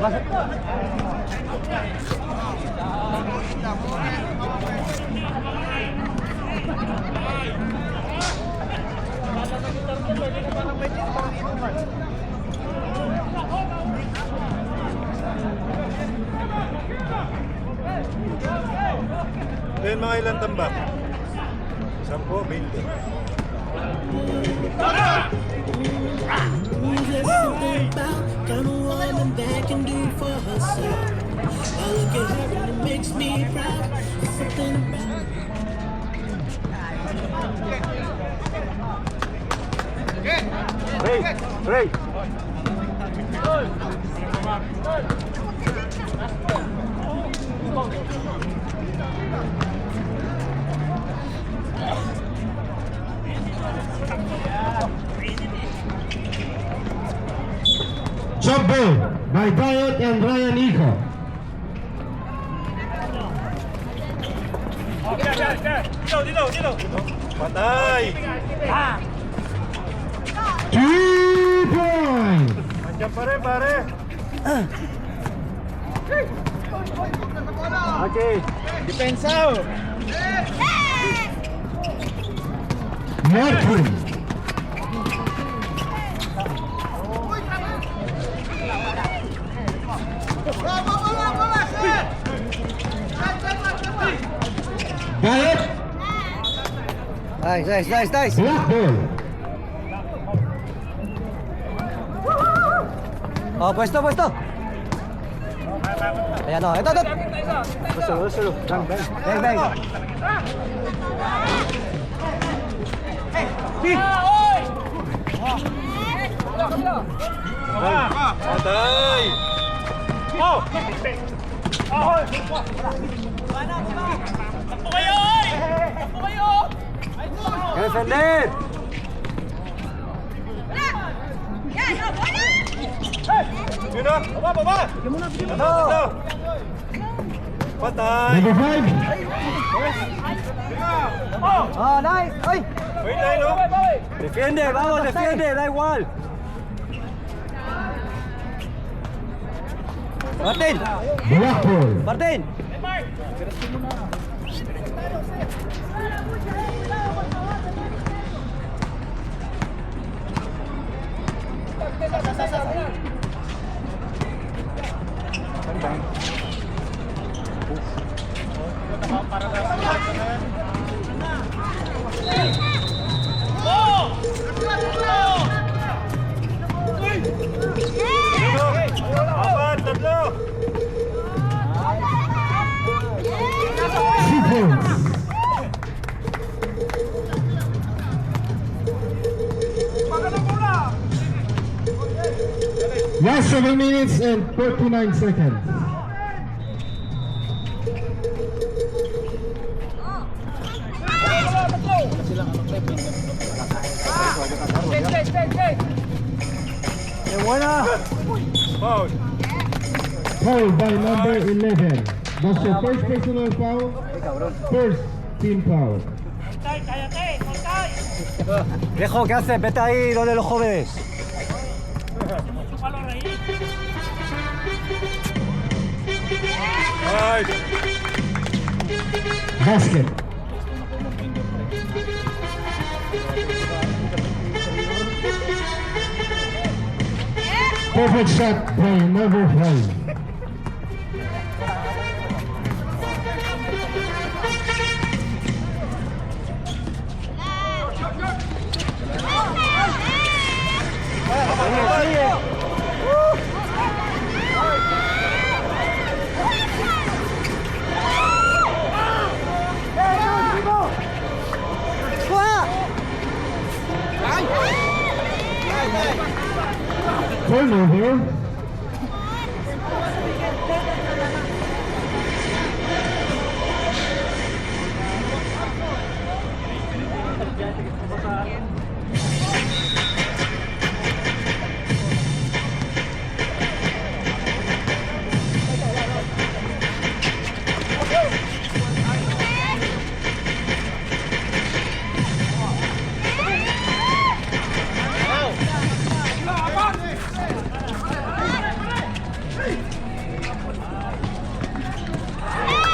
Then mga ilang tambak? 10, 20. There's something about kind of woman that can do for herself. I look at her and it makes me proud. Something about Ray! Jump ball by Diet and Ryan Nico. Patay! 2 points. Andiyan pa rin, pare. Okay. Depensa! Martin. Diet. Nice. Black ball. Oh, pwesto. Ayan o, ito. Sulo. Bang. Patay! Defender! Yun na! Baba! Ano? Patay! Number 5. Oh, nice! Ay! Wait lang, no? Defiende, vamos, da igual. Martin! Black ball. Martin! Apat, tatlo! 2 points. Last 7 minutes and 49 seconds. ¡Qué buena! Foul! Foul by number 11. That's your first personal foul. First team foul. Viejo, ¿qué haces? Vete ahí donde los jóvenes. Ay! Basket. Perfect shot by number 5. Turnover.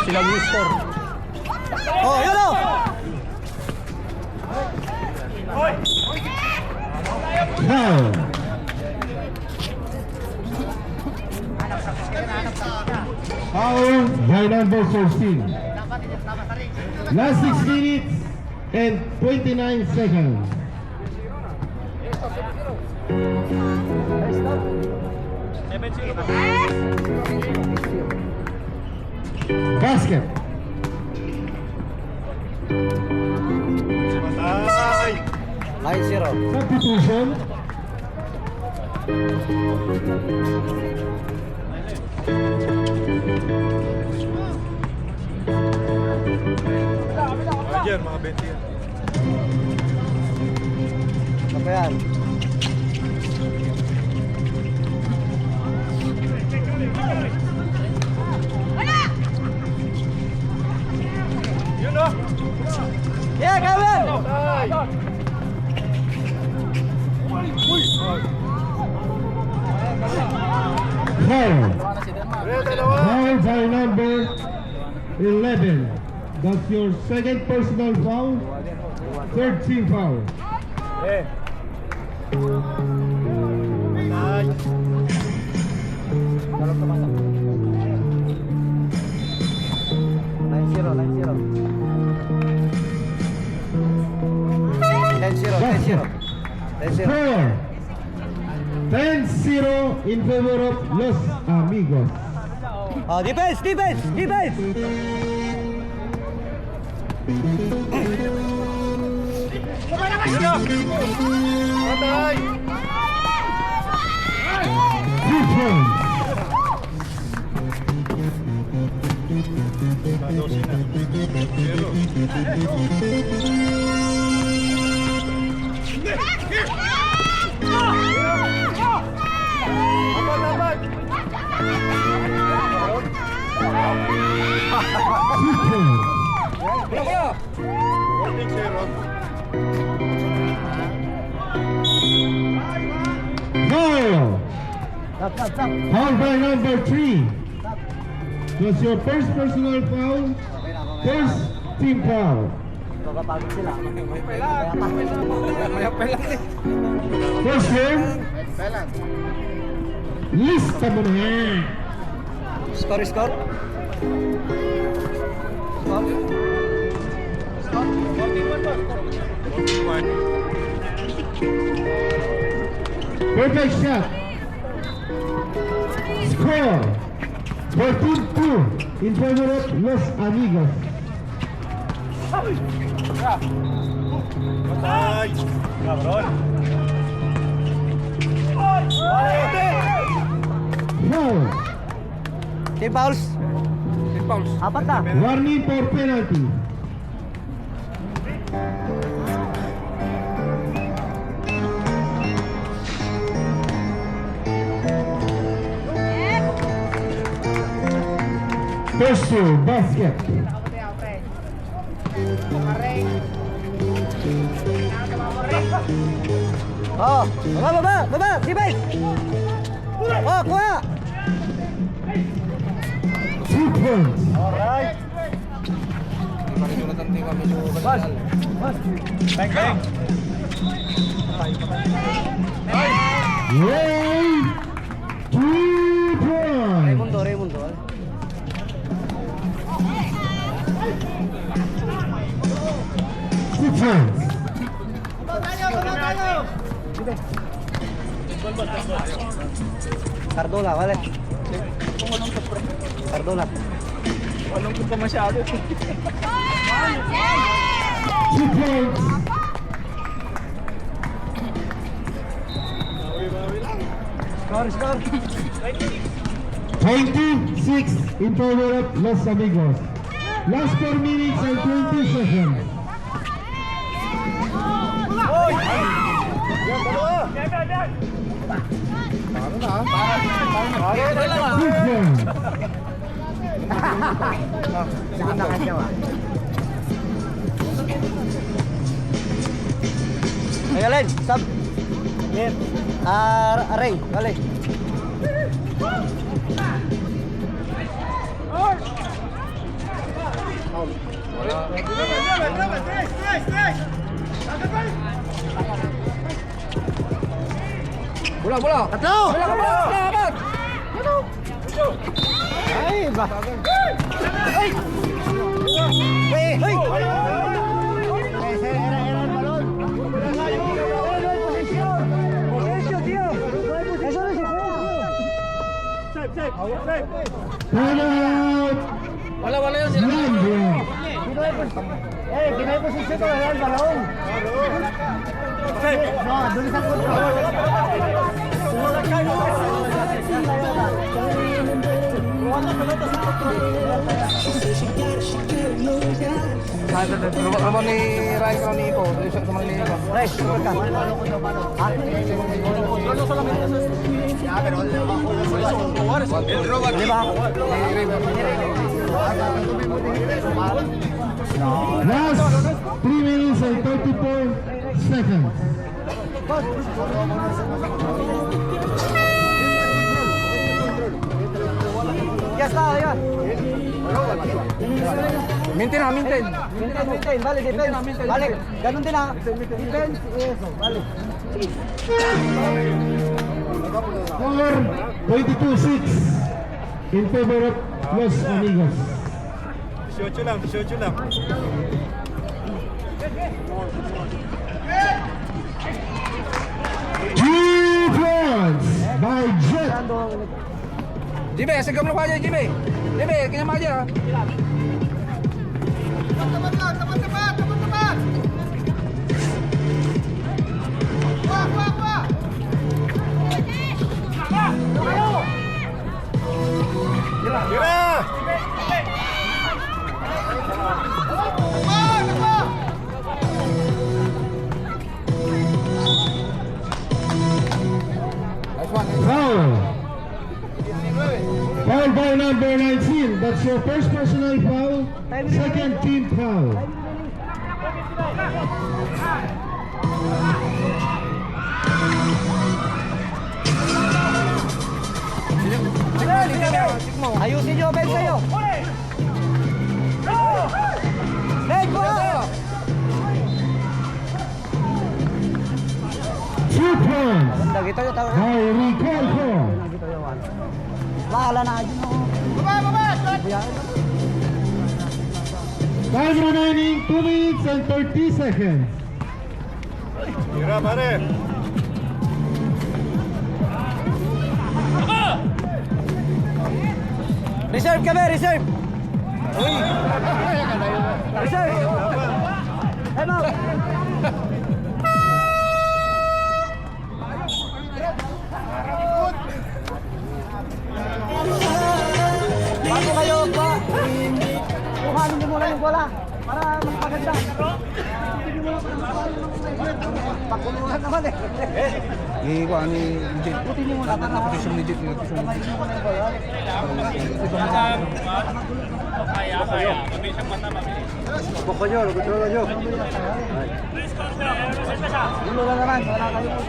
Sila yung score. Oh, yun o! Foul. Foul by number 14. Last 6 minutes and 29 seconds. Basket. Patay! 9-0. Substitution. Ayan, mga 20 yan. Ano pa yan? Yun o! Yeah, Kevin! Foul. Dalawa! Foul by number 11. That's your second personal foul. Third team foul. Patay! 10-0. Score 10-0 in favor of Los Amigos. Oh, defense! Yun o! Patay! Defense. Kadosin na. Zero. Dapat! Defense. Holding zero. Foul. Stop. Foul by number 3. That's your first personal foul. First team foul. Papapagod sila. First game. Lista mo na. Score. Perfect shot. Score 14-2 in favor of Los Amigos. Patay! Cabron! Foul. Team fouls. Apat na. Warning for penalty. First two, basket. Oh, baba. Defense. Oh, kuha. 2 points. Bang, bang! Yay! 3 points. Raimundo. Defense. Cardona, vale. Cardona. Malungkot pa masyado. 2 points. Score. 26 in favor of Los Amigos. Last 4 minutes and 20 seconds. Yan, dalawa! Defense. Ayan, stop. Array, vale. Bola, bola. Tatlo! Bola, bola. Dapat. Ay, ba? Ay! Hey! Hey! Timeout. Wala yun. Zambia. Eh, kinay posisyon ko yan, balon. No, doon sa kontra. Rumah ni Rai kalau ni Iko, sama ni Iko. Ray, sumunod ka. Ha? Di ba? Last 3 minutes and 34 seconds. Yes, yun. Maintain. Maintain. Balik, defense. Balik. Ganun din ha. Defense. Yes, balik. Score 22-6 in favor of Los Amigos. 18 lang, 18 lang. Two points by Jet. Jibe, segam lu aja Jibe. Jibe, kenyam aja. Tira! Nice one. Foul. Foul by number 19. That's your first personal foul. Second team foul. Ayusin nyo, Ben, sa'yo. Ben, go! 2 points Dagito yung tawag. by Ricardo. Dagito yung one. Bahala na dyan. Time remaining 2 minutes and 30 seconds. Tira, pare. Reserve kami, reserve! Reserve! Time out! Bago kayo pa, kuhanin niyo muna yung bola para mas maganda. Pakuluhan naman eh. Iko ani legit. Na position legit ni position. Pokoknya, lo betul aja. Dulu lang naman, wala kayo po.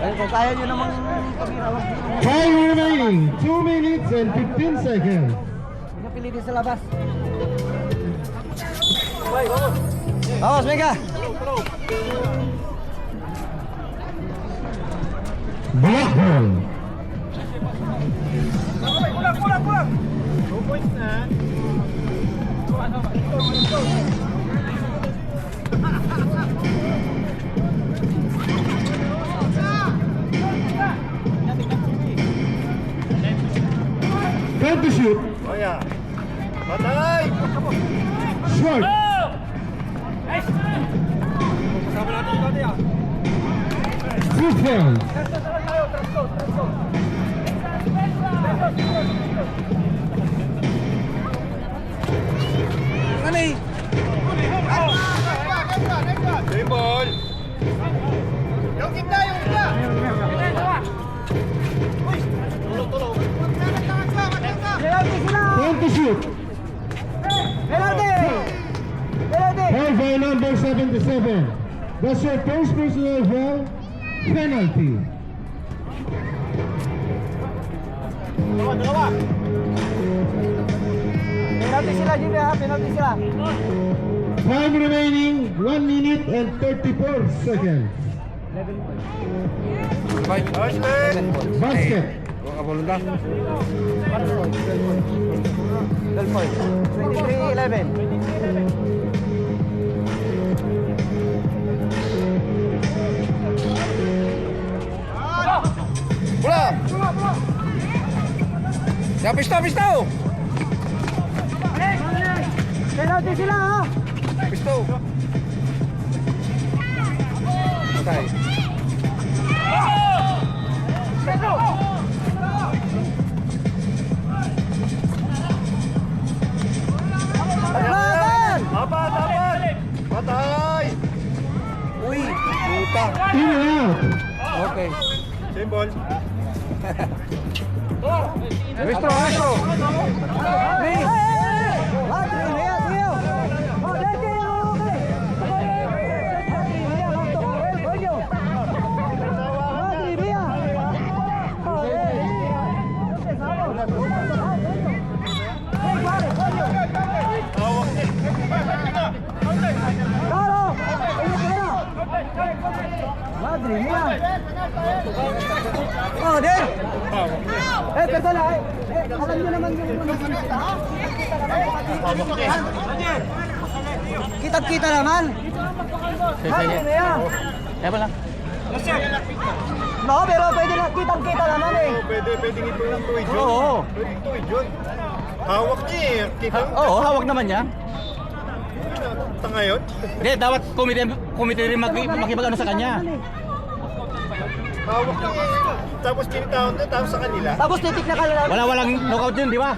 Ayun, kung kaya nyo namang pag-irawag dito. Time remaining 2 minutes and 15 seconds. Hindi na pilitin sa labas. Vamos, venga! Black ball. Pulang. 2 points na. Time to shoot. Oh yeah. Patay! Short. Two points. Ani. Game ball. Time to shoot. Penalty! Penalty! Foul by number 77. That's your first personal foul. Penalty. Penalty sila, Jimmy ha. Penalty sila. Time remaining 1 minute and 34 seconds. Five. Basket. Kapulong ka. 12 points. 23-11. Bola! Ya, pistaw, pistaw! Penalty sila ha. Pistaw! Okay. Laban! Dapat! Patay! Uy! Puta! In and out. Okay. Same ball. Maestro, maestro! Hey! Madre mía, tío. Joder, tío. Madre mía. Claro. Madre mía. Joder. Perdona, alam nyo naman yung Kitang-kita naman. Madre mía. No, pero pwede na kitang-kita naman eh. Pwedeng ito yung tuwid yun. Oo. Pwedeng tuwid yun. Hawak niya eh. Kita Oo, hawak naman niya. tanga yun. Hindi, dapat komite rin makipag-ano sa kanya. Hawak niya eh. Tapos pinitahon doon, tapos sa kanila. Tapos titik na kanila. Walang knockout yun, di ba?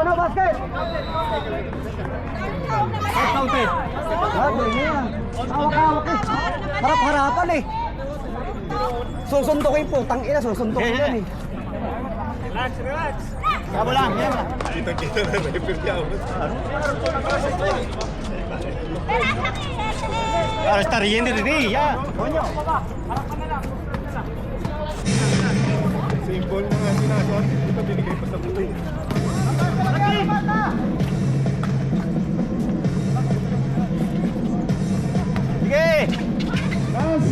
No, basket. Counted. Madre mía. Hawak-hawak eh. Harap-harapan eh. Susundukin po, tangina, susundukin yan eh. Sabo lang, yan lang. Kita-kita na referee niya. Ahora está riendo de ti, ya. Same ball na nga sinasot. Ito binigay pa sa puti. Sige! Last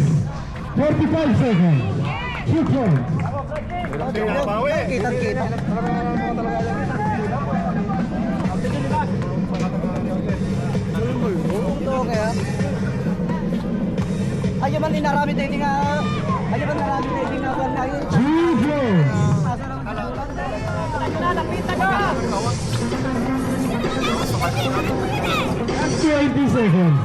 45 seconds. 2 points. Hindi na nabawi. Kitang-kita. Ito kaya. Ayaw man din narami tayo nga. Ayaw man narami tayo nga buwan na yun. 2 points. Nalapitan ka! 20 seconds.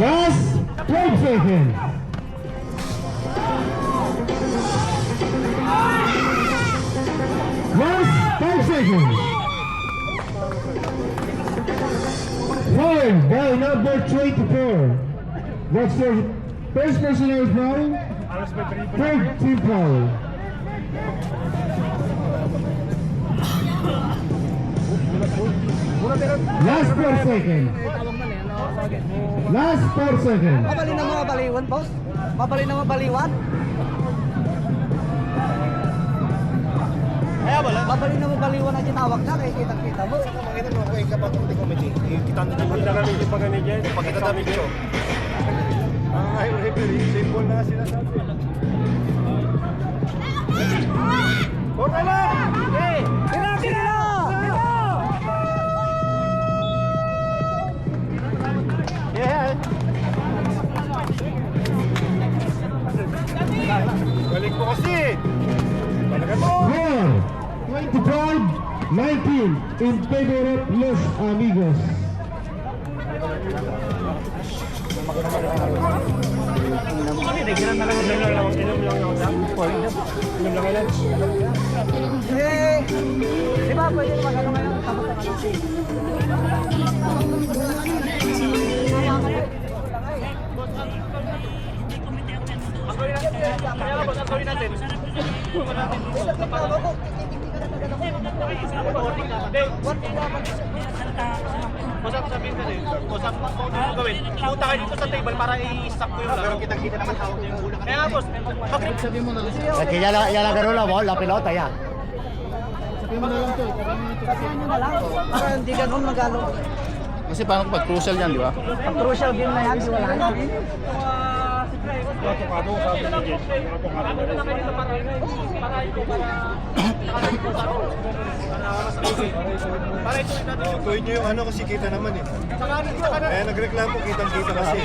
Last 12 seconds. Last 5 seconds. Foul by number 24. That's your first personal foul. Third team foul. Last 4 seconds. Last 4 seconds. Mabalin na mga baliwan, boss. Mabalin na mga baliwan. Mabalin na mga baliwan na tinawag na kaya kitang-kita mo. Pakita mo kung ikaw pa kung committee. Kita na kami yung pag-anigyan. Pakita namin ito. Ang referee, same ball na nga sinasabi. Corta lang! Tira! Balik mo kasi! Talaga to! Score 25-19 in favor of Los Amigos. Di ba pwede mag-ano ngayon? Tapos na kami. Usap sabihin ka rin. Usap mo gawin. Punta kayo dito sa table para i-stop ko yung laro. Kita-kita naman hawak niyo yung bola. Kaya nga boss, mag-rip sabihin mo na lang. Ya la agarró la pelota ya. Sabihin mo na lang to. Sabihin nyo na lang. Para hindi ganun magalo. Kasi paano pag crucial yan, di ba? Ang crucial game na yan, di wala na. Tuwid nyo yung ano kasi kita naman eh. Kaya nagreklamo, kitang-kita kasi.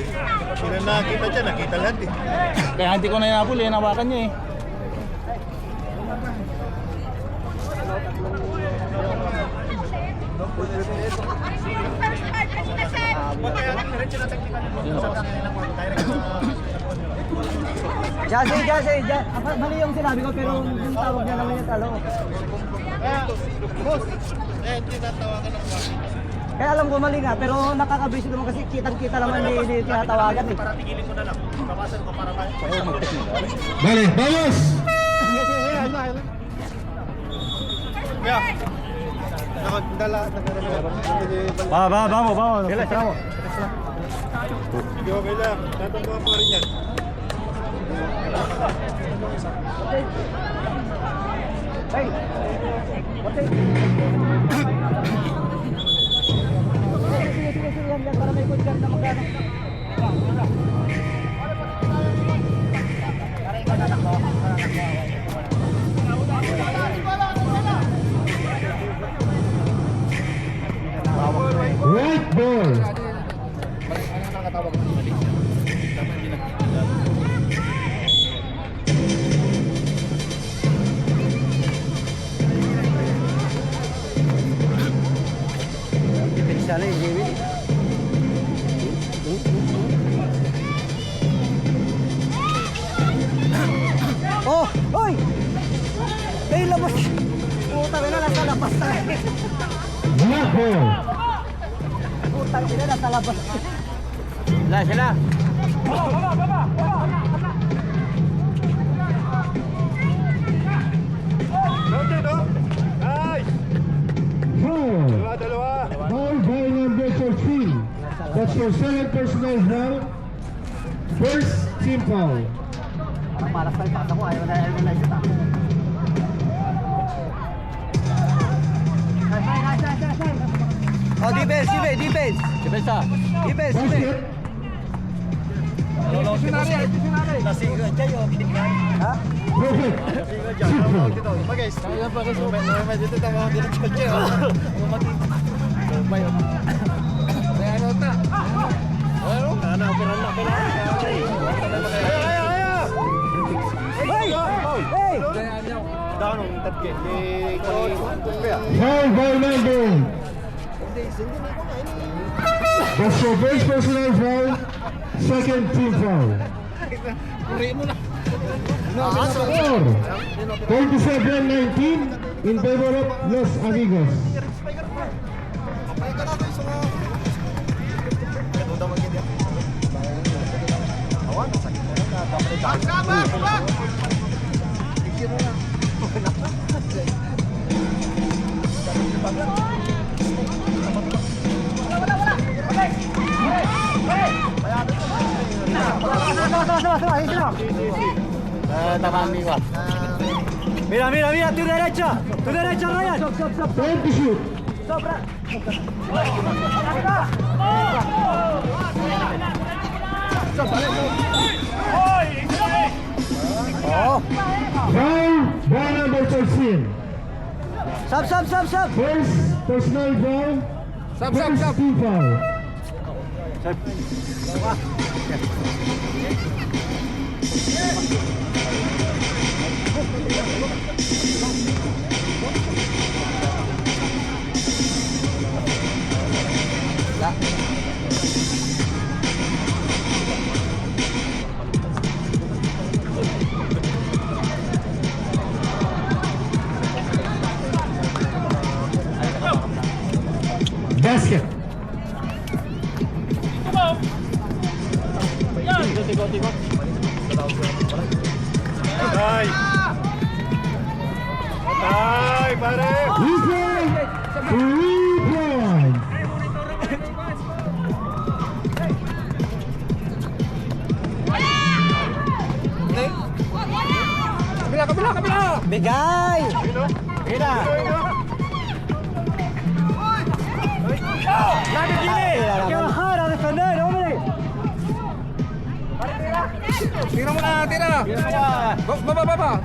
Sila nakita dyan, nakita lahat eh. Kaya hindi ko na inabuli, nawakan niya eh. Jase. Mali yung sinabi ko pero yung tawag niya naman yung talo. Kaya alam ko mali nga pero nakakabisi naman kasi kitang-kita naman ni tinatawagan eh. Para tigilin ko na lang. Bawasan ko para tayo. Vale, vamos. Kaya, Vamos. Sige, okay lang. Tatanungan pa rin yan. Hey. Sige, yan para may good card na magkano. Right ball. Sana yung Jimmy. Oh! Hoy! Ay, labas! Puta na, nasa labas na eh. Black ball. Puta na, nasa labas. Sila. Noted, no? Nice! Foul. Dalawa. Foul by number 14. That's your second personal foul. First team foul. Parang malas tayo, pasa ko. Ayaw na isa ta. Oh, defense. Basket. Ha? Perfect. Team foul. Hey! Down ang tatke. Foul by number. That's your first personal foul. Second team foul. Score 47-19 in favor of Los Amigos. Mira, tu derecha, Ryan. Time to shoot. Oh, Foul by number 13. sub. First personal foul. First team foul. Basket. Ay, pare! Bigay! Ina! Tira mo na, tira. Baba.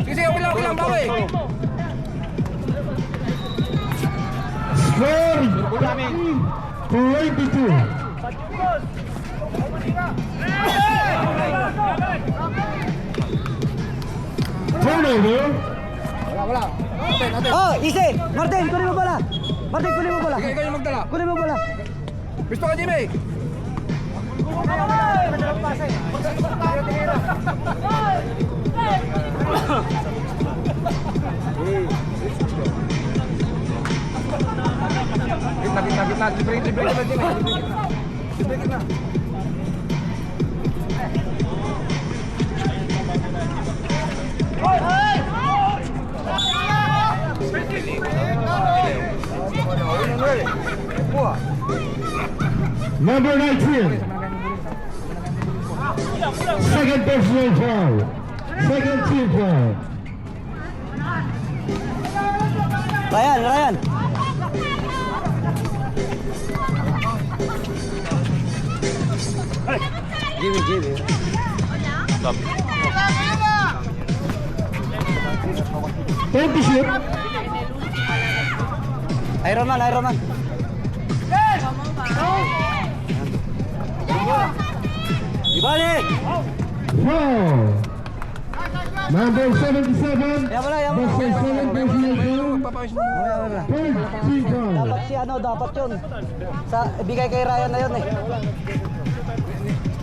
Sige, okay lang, bawi. Score 22. Turnover. Wala. Ate. Oh, easy! Martin, kunin mo bola! Martin, kunin mo bola! Sige, ikaw yung magdala. Kunin mo bola! Gusto ka, Jimmy? Gitna. Libre ka na, Jimmy. Libre ka na. Number 19. Second personal foul. Second team foul. Ryan! Jimmy. 20 shoot. Iron Man! Ibalik! Foul. Number 77. Yan mo na. Basta 7 personal foul. Papawis mo. Third team foul. Dapat yun. Bigay kay Ryan na yun eh.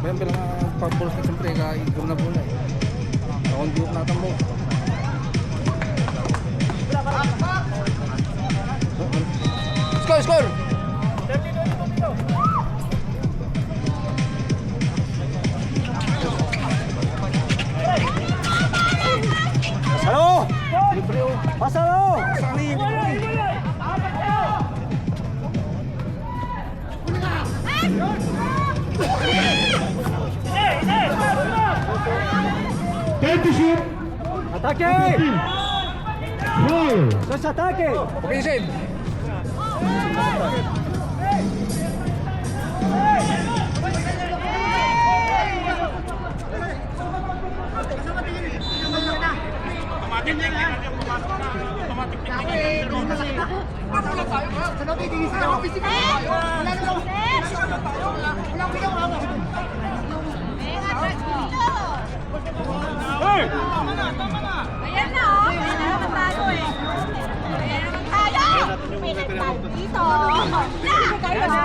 Bayang bilang pag-balls na siyempre, ka-igom na bola eh. Ako hindi ko natin mo. Score! Pasalo! Time to shoot. Atake! Foul. Dos atake! Okay, save. Ayan na, oh. Ayan na naman tayo eh. Ayan naman tayo. Pinagtag dito. Na! Kayo na.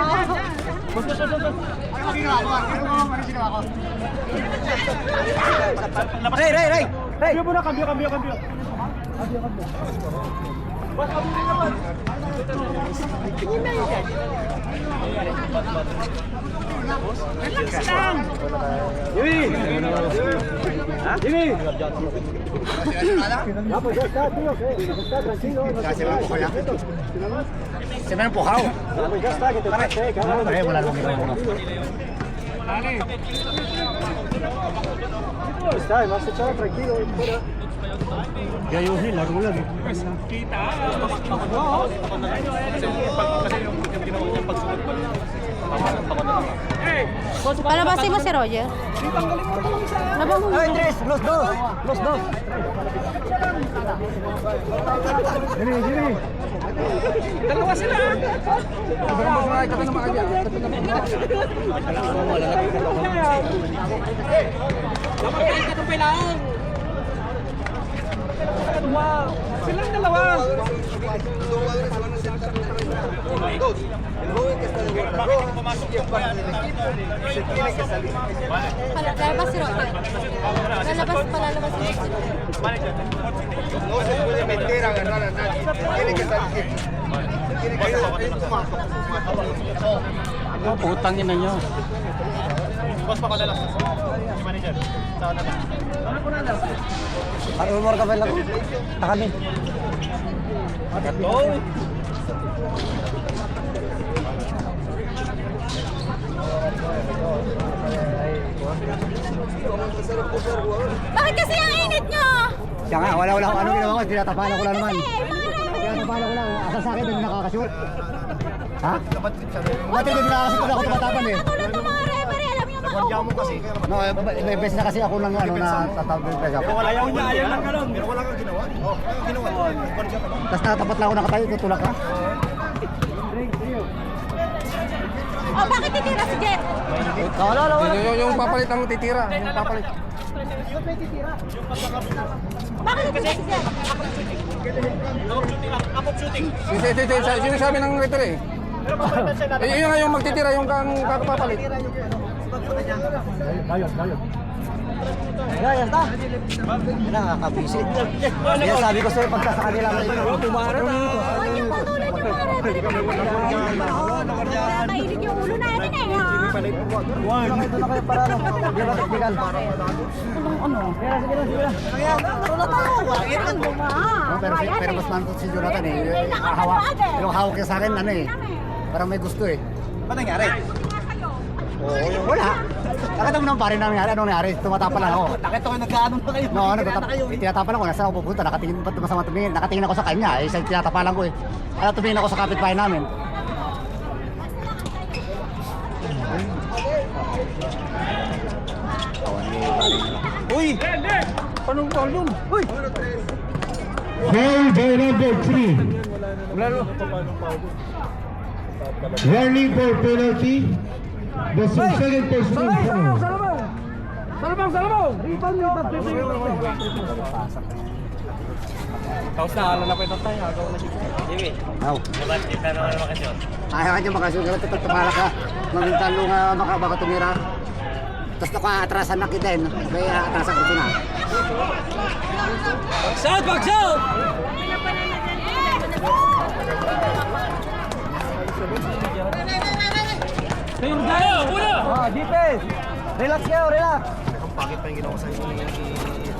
Ray! Kambyo muna, kambyo. Jimmy! Se me ha empujado. Wala nang ginawa. Gayuhin, laro lang eh. Palabasin mo si Roger. Labang mo. Ay, Andres! Los dos! Dalawa sila. Mas mga ikaw na makagya. Silang dalawa. Lalabas si Roger. Palalabas si Roger. No se puede meter a agarrar a nadie. Tiene que salir. Tiene que salir. Putang ina nyo. Boss pa ko na lang. Si manager. Saan na lang? Ano umor ka ba lang? Takami. Bakit kasi ang init nyo? Siya nga, wala. Ano ginawa ko? Tinatapalan ko lang naman. Tinatapalan ko lang. Asal sa akin, hindi nakakashoot. Ha? Ba't hindi nakakashoot ako tumatapan eh? Katulad ng mga referee, alam niyo ba? mo kasi. No, may beses na kasi ako lang ano na tatawag ng press up. Ayaw lang ganun. Pero wala kang ginawa. Oh, ginawa. Tapos natapat lang ako nakatayo, tutulak ka. Oh, bakit titira si Jet? Wala. Yung papalit ang titira. Yung papalit. Bakit titira si Jet? Apop shooting. Yung sabi ng referee. Pero papalitan siya natin. Yun nga yung magtitira, yung kakapapalit. Yan ta. Nakakabisi. Kaya sabi ko sa'yo, pagka sa kanila may tumara na. Huwag yung patuloy ng mga referee. Mainit yung ulo natin eh, ha? Ito na kayo para ano. Hindi ba teknikal? Ano? Sige na. Pero mas mantot si Jonathan eh. Yung hawak niya sa akin, ano eh. Parang may gusto eh. Ba't nangyari? Wala. Nakita mo naman pare na nangyari. Anong nangyari? Tumatapa lang ako. Nakita ko nagkaano na kayo. No, tinatapa lang ko. Nasaan ako pupunta? Nakatingin pa masama tumingin. Nakatingin ako sa kanya. Eh, tinatapa lang ko eh. Kaya tumingin ako sa kapitbahay namin. Uy! Anong tawag yun? Uy! Foul by number 3. Warning for penalty. The second personal foul. Salabang! Rebound! Tapos na, lalapit na tayo. Agaw na siya. Jimmy. Now. Dapat kita naman makasyon. Ayaw ka dyan makasugal. Tutulak ka. Mamintalo nga baka tumira. Tapos naka-atrasan na kita din. Kaya atrasan ko na. Bagshout! Defense! Relax kayo, relax! Ang pangit pa yung ginawa sa'yo.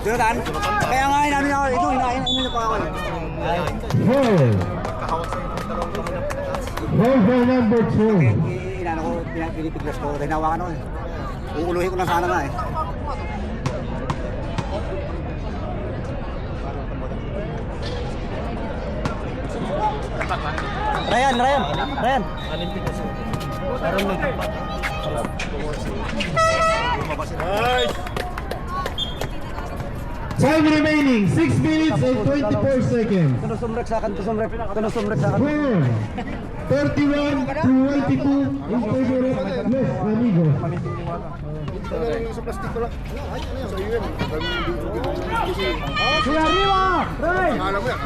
Jonathan, kaya nga inano niya ako. Ito, hinahin niya pa ako. Foul. Kahawak sa'yo ng dalawang kamay. Foul by number 2. Inano ko, pinipiglas ko. Hinawakan ako eh. Uuluhin ko lang sana nga eh. Ryan! Time remaining 6 minutes and 24 seconds. Tunusumrek sa akin. Score 31 to 22 in favor of Los Amigos. Sa plastic ko lang. Ay, ano yan? Sa iyo yan. Kuya Riwa! Ray! Alam mo yan.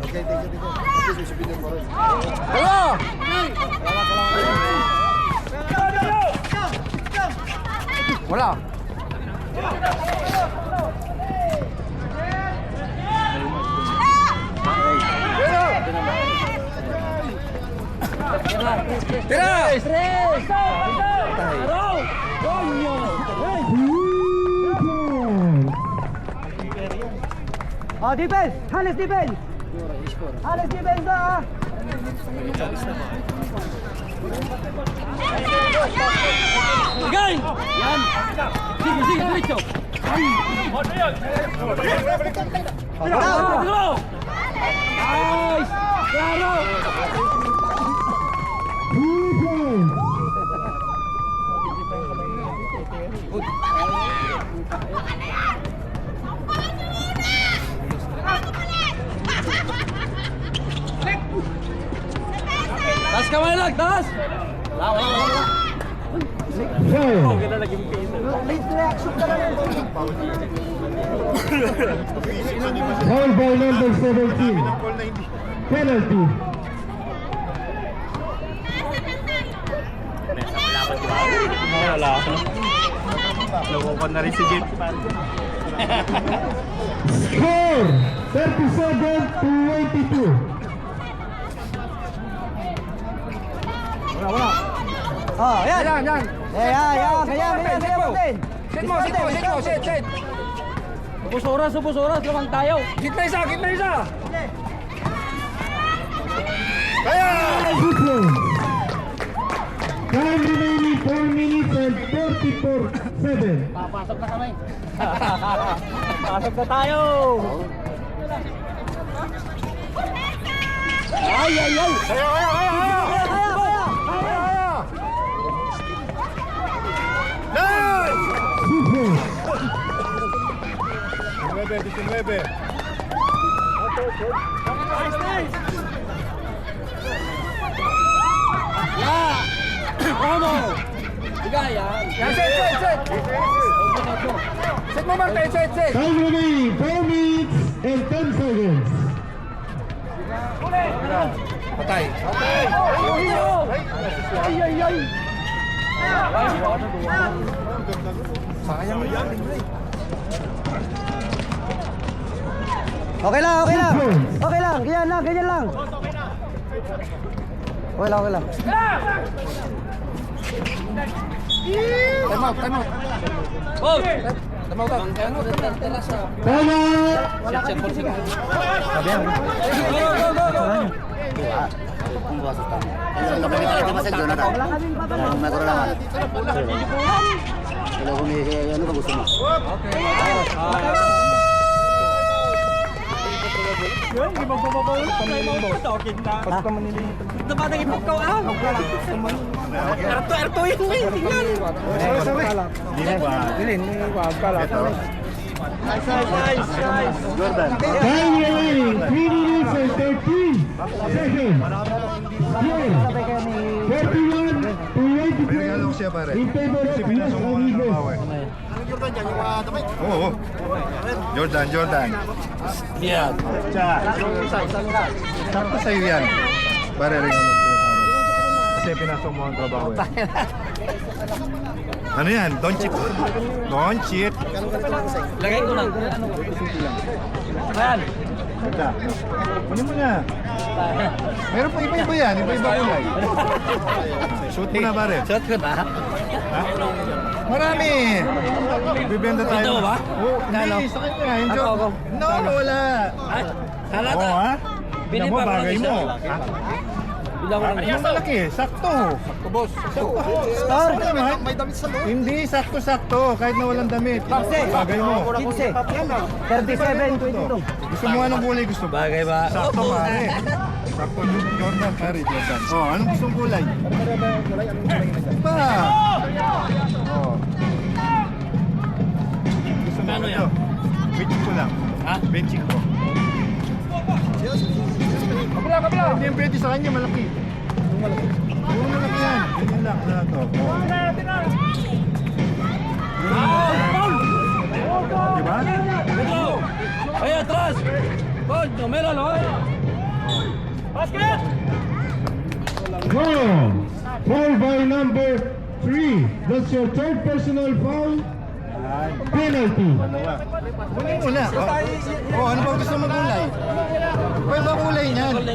Okay, thank you. Kasi susubitin mo rin. Hello! Wala. Tira! Oh, defense! Halis defense! Halis defense na! Igay! Yan! Sige, diretso! Bravo! Nice! Claro! 2 points. Tas kamay lang, tas! Foul. Late reaction ka lang. Foul by number 17. Penalty. Wala. Nakukuha na rin si Jim. Score 37 to 22. Oh, yan! Yan! Ganyan! Sit! Ubus oras, lamang tayo. Gitna isa! Kaya! 2 points. Time remaining 4 minutes and 34 7. Papasok na kami. Pasok na tayo! Ay, ay, ay! Super. 19. Set mo man, set. Time remaining 4 minutes and 10 seconds. Patay. Okay lang. Okay lang, ganyan lang. Okay lang. Time out. Oh! Time out. Yun, di magpapapawin. Talking na. Basta manilimutan. Naman ang ipagkaw ah. Erto yun ba yun? Tingnan. Dilin, wag ka lang. Nice. Jordan. Time remaining 3 minutes and 13 seconds. Score 41 to 24 siya pare. in favor of Los Amigos. Oo. Jordan. Yan. Sakto sa'yo yan. Pare, rin ano sa'yo. Kasi pinasok mo ang trabaho eh. Ano yan? Don't cheat. Lagay ko lang. Ayan. Ganda. Kunin mo na. Meron pa iba yan. Iba kulay. Shoot mo na pare. Shot ko na. Ha? Marami. Bibenta tayo. Ito ba? Oo. Hindi, sakit nga. Enjoy. Ako. No, wala. Ay, halata. Oo ha? Bili Tignan mo, pa ako ng bagay isa. mo. Bilang ko lang. Yung malaki, sakto. Boss. Star naman. May damit sa loob. Hindi, sakto-sakto. Kahit na walang damit. Bagay mo. 15, 37, 22. Gusto mo anong kulay gusto mo? Bagay ba? Sakto pare. Sakto Jordan pare. Jordan. Oh, anong gustong kulay? Ba? Oh. Gusto mo Ano ito? yan? Benching ko lang. Ha? Benching ko. Kabila. Hindi yung pwede sa kanya, malaki. Puro malaki yan. Ganyan lang na ito. Diba? Ito. Ay, atras. Boy, meron no? Basket! Goal. Foul by number 3. That's your third personal foul. Penalty. Kunin mo na. Oh, ano ba gusto mo kulay? Pwede ba kulay niyan?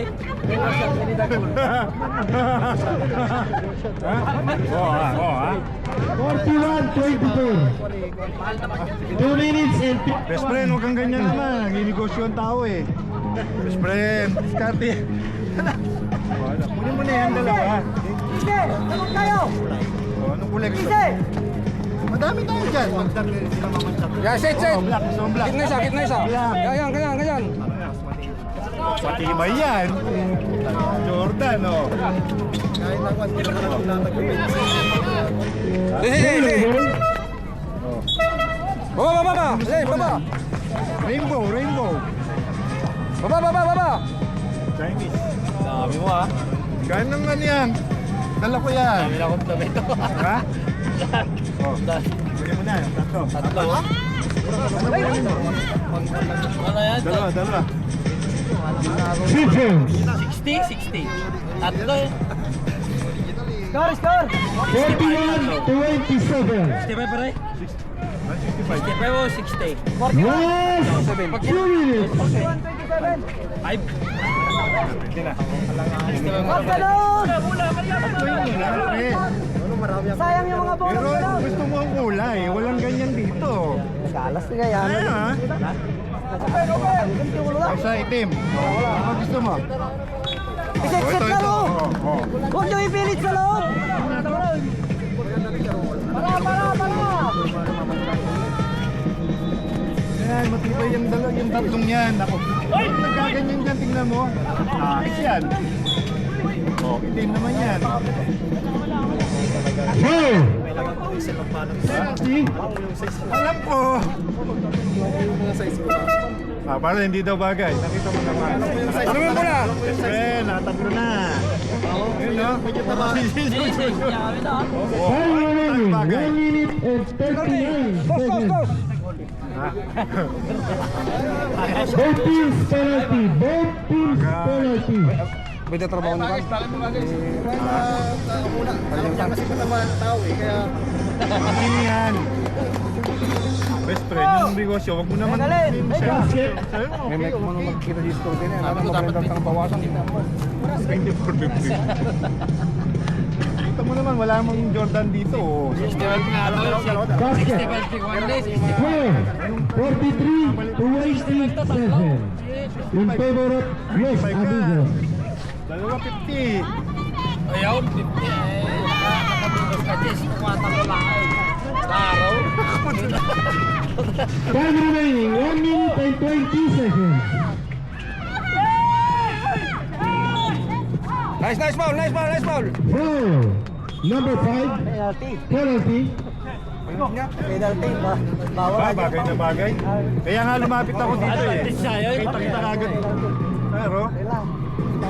Oo, ha? 41-24. 2 minutes and Best friend, huwag kang ganyan naman. Naginegosyo ang tao eh. Best friend, diskarte. Kunin mo na yan, dalawa. Sige, sabog tayo. Oh, anong kulay gusto? Sige. Madami tayo dyan. Magdami sila mamansak. Yeah, set. Black, gusto mo black. Gitna isa. Ganyan. Matibay yan. Jordan, oh. Baba. Baba. Rainbow. Baba. Chinese. Dami mo ah. Kaya naman yan. Dala ko yan. Dami na akong damit. Ha? Oh. Kunin mo na. Tatlo. Ano yan? Dalawa. Super. 60. Tatlo eh. Score. 41-27. 65 pa rin? 165. 65 o 60? Last 2 minutes. 5. Sayang yung mga Pero gusto mo ang kulay. Walang ganyan dito. Galas na yan. Ano ha? Sa itim. Ano gusto mo? Iset na loob. Huwag nyo ipilit sa loob. Para. Yan, matibay yung tatlong yan. Ako, nagkaganyan dyan, tingnan mo. Ayos yan. Oh, itim naman yan. Foul! Alam ko. Para hindi daw bagay. Nakita mo naman. Ano mo na? Eh, natablo na. Yun, no? Time remaining, 1 minute and 39 seconds. Both teams penalty, both teams penalty. Pwede trabaho na ba? Akin yan. Best friend yung negosyo. Huwag mo naman. May make mo nung magkita di store din eh. Ano maganda ang bawasan? 24.50. Kita mo naman, wala mong Jordan dito. Basket. Score 43 to 87 in favor of Los Amigos. 2.50. Ayaw, 50 nakabigos ka dyan, sinukwatan mo lang. Laraw. Time remaining, 1 minute and 20 seconds. Nice foul. Foul. Number 5, penalty. Bagay na bagay. Kaya nga lumapit ako dito eh. Kita kagad. Pero,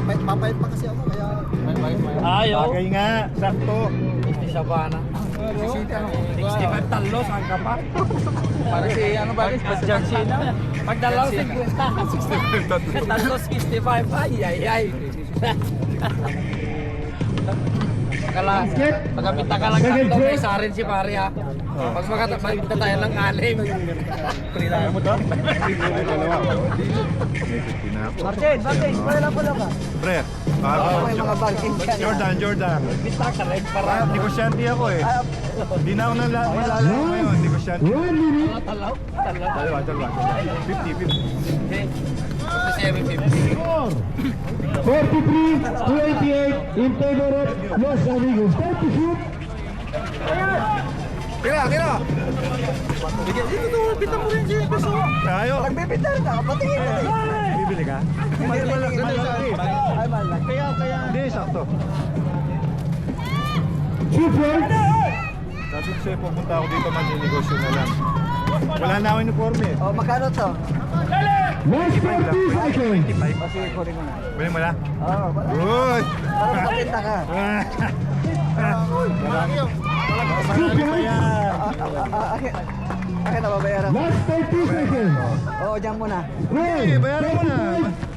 Papayat pa kasi ako kaya... Ayaw. bagay nga. Sakto. Hindi sa bana. 65 talo, saan ka pa? Para si ano ba guys, mas Jackson na. Pag dalaw 50. Talo 65, ay. Kala, pagkapita ka lang tatlo, may isa rin si pare ha. Pag magkapita tayo ng alim. Kaya mo to? Martin, wala ka. Pre, Jordan. Pita ka rin para Negosyante ako eh. Hindi na ako nalala ngayon. Negosyante. 1 minute. talaw. Dalawa. 50. 750. Score 43 to 88 in favor of Los Amigos. Time to shoot. Kira! Dito pita mo rin siya peso. Tayo. Nagbibitar na, patingin na eh. Bibili ka? Malaki. Ay, malaki. Kaya. Hindi, sakto. Shoot right. Sabi ko sa'yo, pupunta ako dito negosyo na lang. Wala na ako uniforme. Oh, magkano to? Last 40 seconds. Kasi kunin mo na. Bili mo na? Oo, Good! para makapinta ka. Shoot Marami pa right. yan. Akin na babayaran. Last 30 seconds. Oo, dyan muna. Roll. bayaran mo na.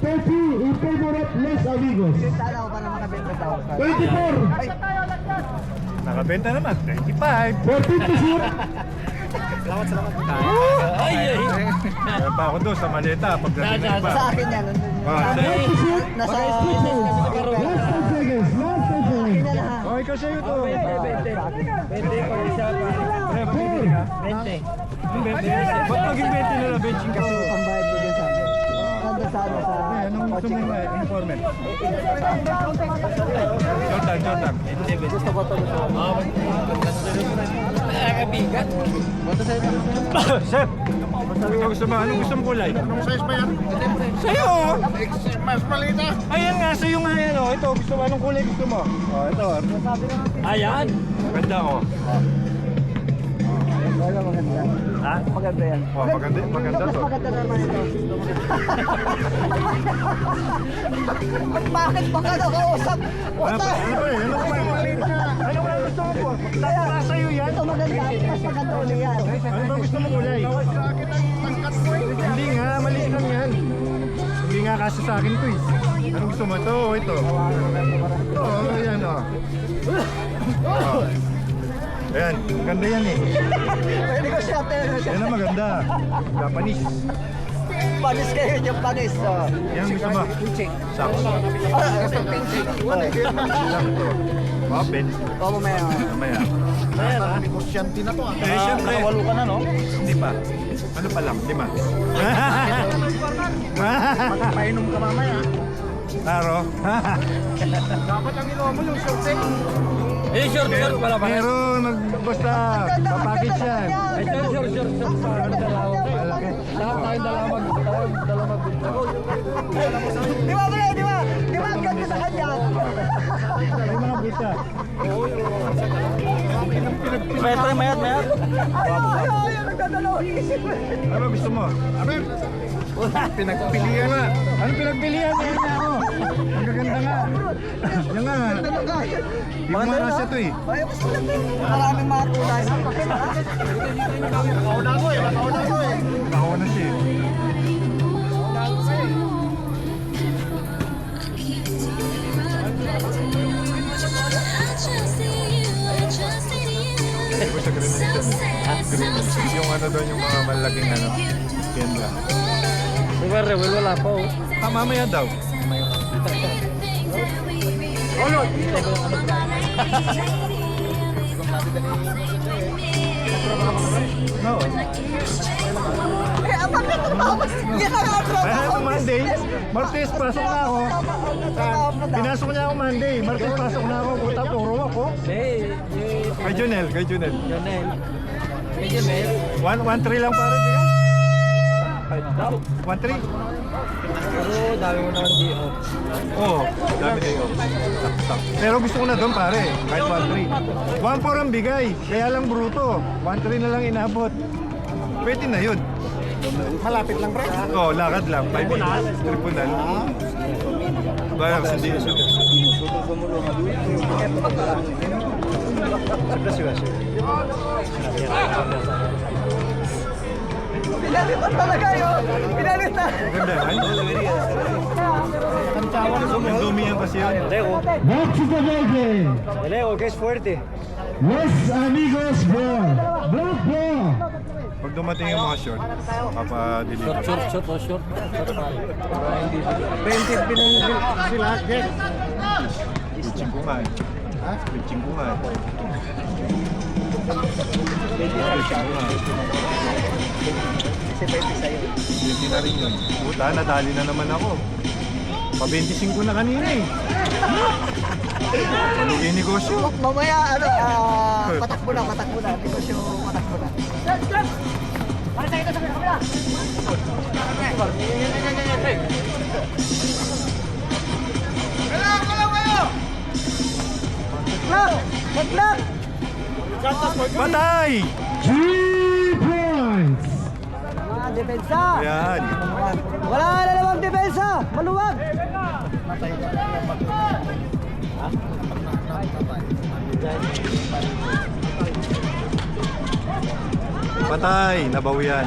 30 in favor of Los Amigos. Pinta na ako para makapinta daw. 24. Ay, Nakabenta naman, 25. 14 to shoot. Ay. Meron pa ako doon sa maleta pagdating pa. sa akin yan. Time to shoot. Nasa... Last 10 seconds. Last 10 seconds. Akin na lang. Okay ka sa'yo to. 20 ko isa pa. Pre, bibili ka? 20. Ba't maging 20 na lang benching ka? Ang bayad ko dyan sa akin. Nandun sa ano sa... Anong gusto mo uniforme? Jordan. Gusto ko ito. Nakabigat. Chef, anong gusto mo? Anong gusto mo kulay? Anong size ba yan? Sa'yo! Mas malita. Ayan nga, sa'yo nga yan. Oh. Ito, gusto mo? Anong kulay gusto mo? Oh, ito. Ayan. Ganda oh. Wala maganda. Ha? Maganda yan. Oh, maganda Mas to. maganda naman ito. Bakit pa ka nakausap? Ano ba? Ano ba gusto mo po? Para sa'yo yan? Ito maganda. Mas maganda ulit yan. Ano ba gusto mo kulay? Hindi nga, maliit lang yan. Hindi nga kasi sa akin to eh. Anong gusto mo? Ito o ito? Ito, ayan o. Oh. Ayan, maganda yan eh. Pwede ko siya. Yan ang maganda. Japanese. Panis kayo yung panis. Yan gusto mo? Saks. Gusto pinching. Lang to. Mga bench. Oo, mamaya. Mamaya. Ayan ha. Negosyante na to ha. Eh, syempre. Nakawalo ka na no? Hindi pa. Ano pa lang? 5. Painom ka mamaya. Taro. Dapat ang ilo mo yung short set. Eh, short pala ba? Pero basta papackage yan. Eh, short. Parang dalawa. Malaki. Lahat tayong dalawa mag... Di ba, pre? Di ba? Di ba ang ganda sa kanya? May mga buta. Mayat. Ay, nagdadalawang isip. Ano gusto mo? Aber, pinagpilian na. Ano pinagpilian? Yan na ako. Ang gaganda nga. Yan nga. Di mo nga siya to eh. Ay, mas maganda. Maraming mga kulay. Nakauna ko eh. Nakawa na siya eh. Hindi ko siya granation. Granation. Yung ano doon, yung mga malaking ano. Kenla. Diba, Rewel, wala pa oh. Mamaya daw. No. Ang bakit ang bawas? Yan ang atro. Kaya ako Monday, Martes pasok na ako. Pinasok niya ako Monday, Martes pasok na ako. Puta, puro ako. Kay Junel. Jonel. Medyo Mel. 1-3 lang pare, di ka? 1-3? Pero dami mo naman di oh. Oo, dami kayo. Pero gusto ko na doon pare, kahit 1-3. 1-4 ang bigay, kaya lang bruto. 1-3 na lang inabot. Pwede na yun. Malapit lang, pre. Oo, lakad lang. 5 minutes. Tribunal. Bayan kasi di siya. Pinalitan talaga yun. Pinalitan. Ganda yan. Ang dumi yan kasi yun. Back to the ball game. Leo, que es fuerte. Los amigos ball. Black ball. Pag dumating yung mga short, papadeliver. Short. Sila, yes. Pitching ko nga eh. Pitching ko nga eh. Hindi na rin yun. Puta, nadali na naman ako. Pa-25 na kanina eh. Malugay negosyo. Mamaya, patakbo na. Negosyo, patakbo na. Mag-block! Patay! 3 points. Mga depensa! Ayan. Wala na namang depensa! Maluwag! Patay! Nabawian.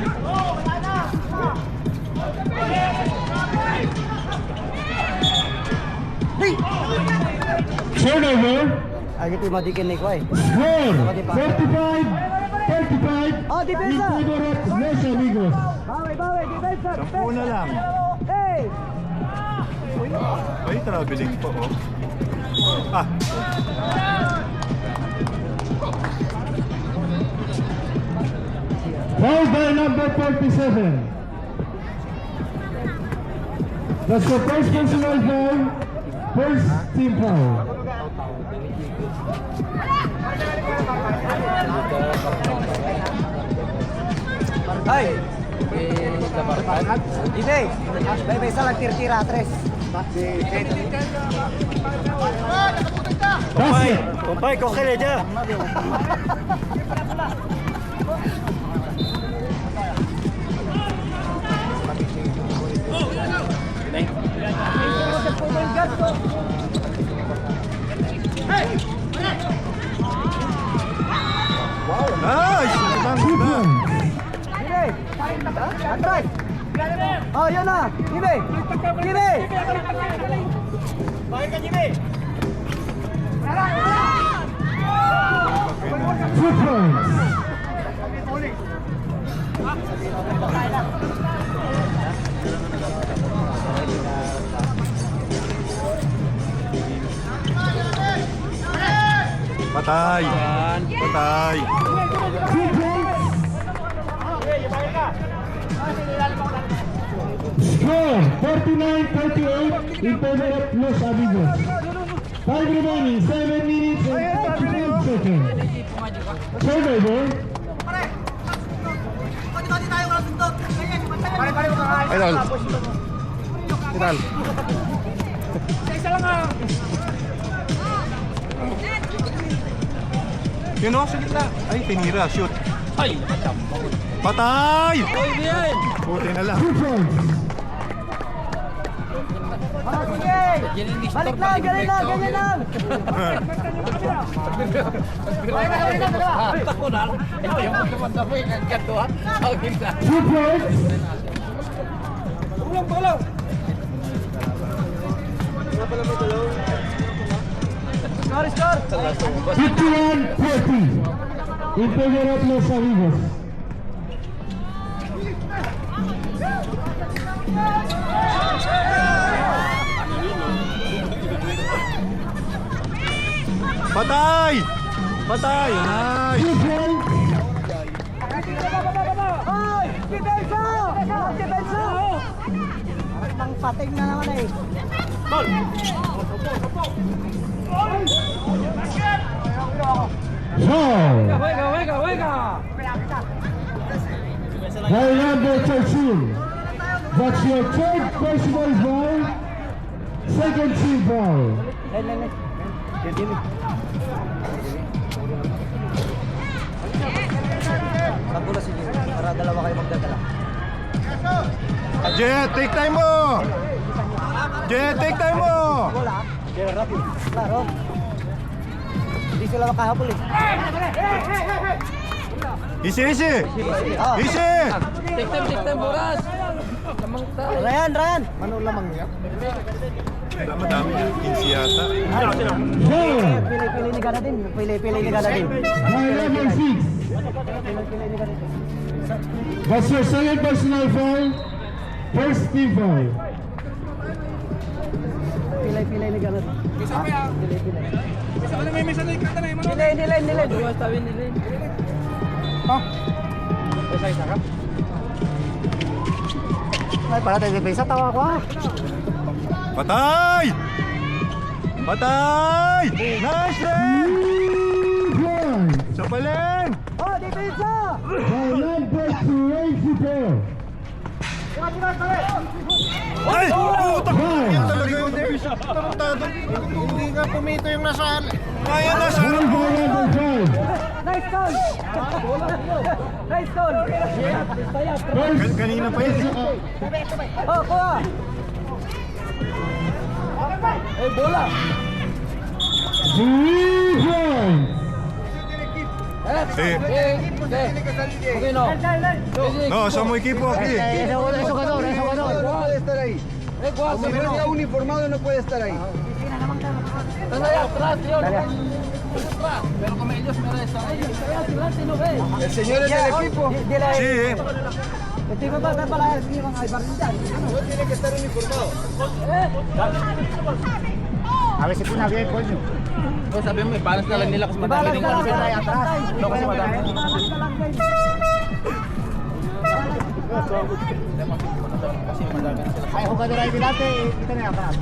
Turnover. Ay, ito yung madikin ni ko eh. Score 45-35. Oh, depensa! In favor of Los amigos. Bawi, depensa! 10 na lang. Hey! Ay, traveling po oh. Ah. Foul by number 47. That's the first personal foul. First team foul. Ay! Hindi! May isa lang tira-tira, tres. Basket. Compay, cógele ya. Nice! Ibang iba. Gibe! Atras! Oh, yun na! Gibe! Gibe! Bakit ka, Jimmy? 2 points. Patay! Patay! 2 points. Score 49-38 in favor of Los Amigos. Time remaining 7 minutes and 45 seconds. Turnover. Idol. Idol. Yun o, sa gitna. Ay, tinira, shoot. Ay, Patay! Oy, bien! Puti na lang. 2 points. Balik lang, ganyan lang, ganyan lang! Ako na lang. Ito yung magkamanda mo yung kagatuhan. Tawagin na. 2 points. Tulong! 51-40 in favor of Los Amigos. Patay! Patay! Nice! 2 points. Ang pating na naman eh. Foul. Wega! By number 13. That's your third personal foul. Second team foul. Sabula si Jimmy. Para dalawa kayo magdadala. Jet, take time mo! Jet, take time mo! Bola. Klaro. Hindi sila makahabol eh. Easy, easy! Ah. Easy! Take time, buras! Lamang tayo. Ryan! Manong lamang niya? Madami yan, 15 yata. Foul. Pili-pili ni Gana din. Pili-pili ni Gana din. By number 6. Pili-pili ni Gana din. That's your second personal foul. First team foul. Pili-pili ni Gana din. Pili-pili. Nilay. Buwas tayo nila. Ay, para tayo sa tawa ko ah. Patay! Patay! Nice, Ren! 2 points. Sa palen! Oh, depensa! By number 24. Ay! Putak! Foul. Yan talaga yung tarantado. Hindi nga pumito yung nasaan. Kaya nasaan. Foul by number 5. Nice goal! Nice goal! First. Kanina pa yun. Oh, kuha! Eh, bola! 3 points. Eh, Okay, no. no, sa mo equipo aquí. Eso jugador. Eh, ¿cuál? Si no está uniformado no puede estar ahí. Están allá atrás, tío. Atrás. Pero como ellos merecen ahí. Adelante, no ve. El señor es del equipo. Sí, eh. Hindi ko ba pala yung mga ibarang dyan? No tiene que estar uniformado. A veces una bien, coño. No, sabi mo, balance na lang nila kasi madami din ano sila. atrás. No, kasi madami. Kasi madami sila. Ay, jugador ay bilate, ito na atrás.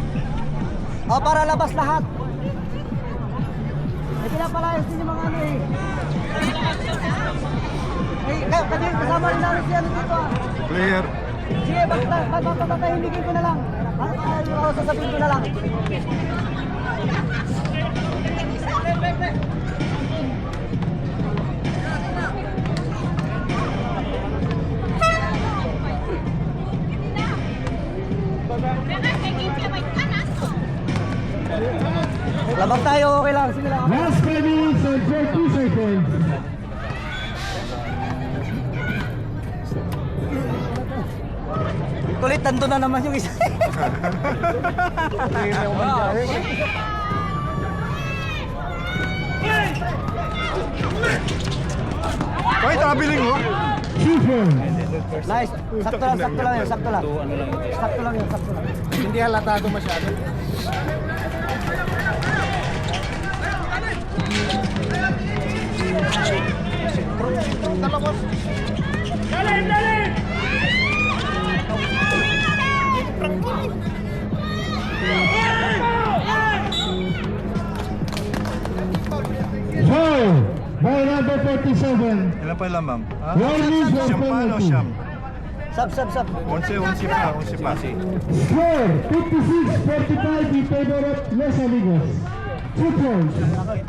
Oh, para labas lahat. May pinapalayas din yung mga ano eh. Kasi kasama rin namin si ano dito ah. Player. Sige, basta tatahimigin ko na lang. Ano sasabihin ko na lang. Labang tayo, okay lang. Sige lang. Last 5 minutes and 30 seconds. Kulit, tanto na naman yung isa. Ay, tabiling mo. 2 points. Nice. Sakto lang yun. Sakto lang. Hindi halatado masyado. 47. Ilan pa lang, ma'am? Ha? Warning for Siyam pa, no? penalty. Siyam. Sab. 11 pa. Score 56-45 in favor of Los Amigos. 2 points.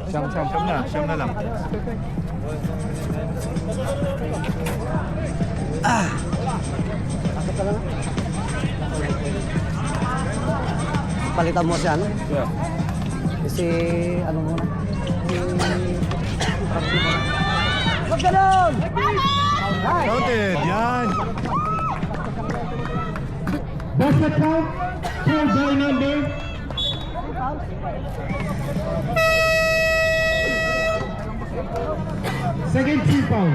Siyam na lang. Palitan mo siya, ano? Kasi, ano muna? Huwag ganun! Counted, yan. Basket count. Foul by number. Second team foul.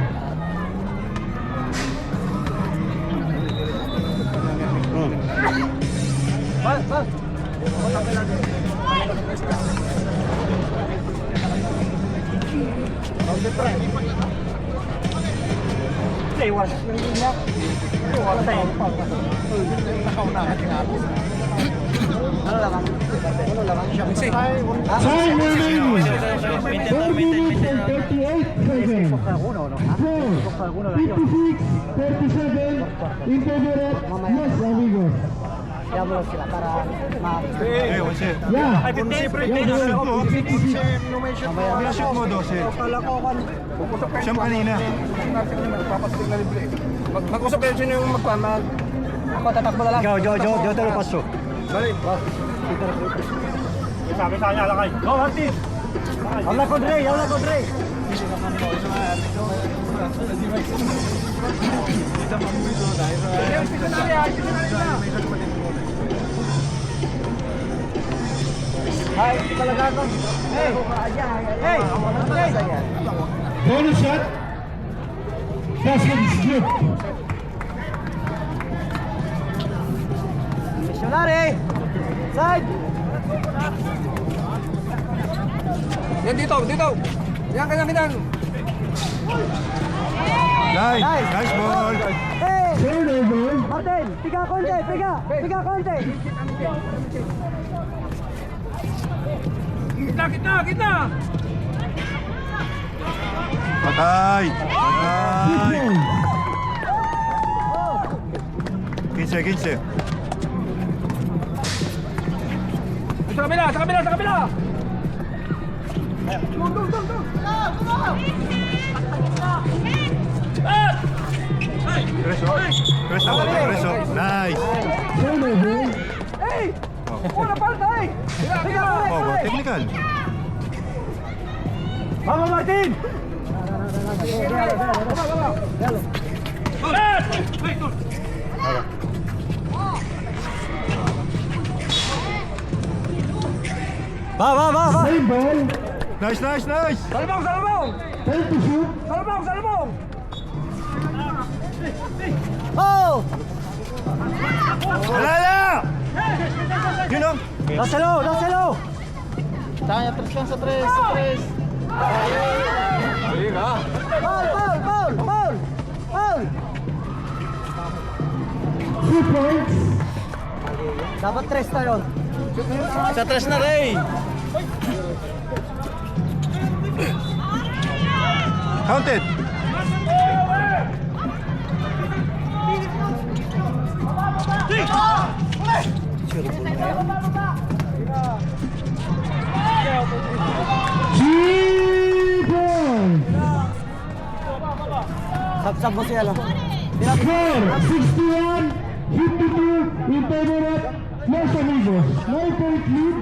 Time remaining. 4 minutes and 38 seconds. Score 56-37 in favor of Los Amigos. Kaya mo lang sila para Eh, 11. Yeah. Shoot mo, 12. Siyam kanina. Mag-usap kayo sino yung magpamag. ako tatakbo na lang. Yo, talo paso. Sabi sa kanya, lakay. Go, Martin! Habla con Rey. Ay, talaga ako. Hey! Bonus shot. Basket is good. Missionary! Side! Yan dito. Yan kanya. Nice ball. Hey! Turnover. Martin, piga konti. Kita. Patay. 2 points. 15. Sa kabila. Preso. Nice. Turnover. Oh, technical. Vamos, Martin! Va! Same ball. Nice. Salubong! Time to shoot. Salubong! Oh! Wala na! Yun o. Dáselo! Foul! 2 points. Dapat 3 tayo. Counted. Sab mo siya lang. Score 61-52 in favor of Los Amigos. 9-point lead.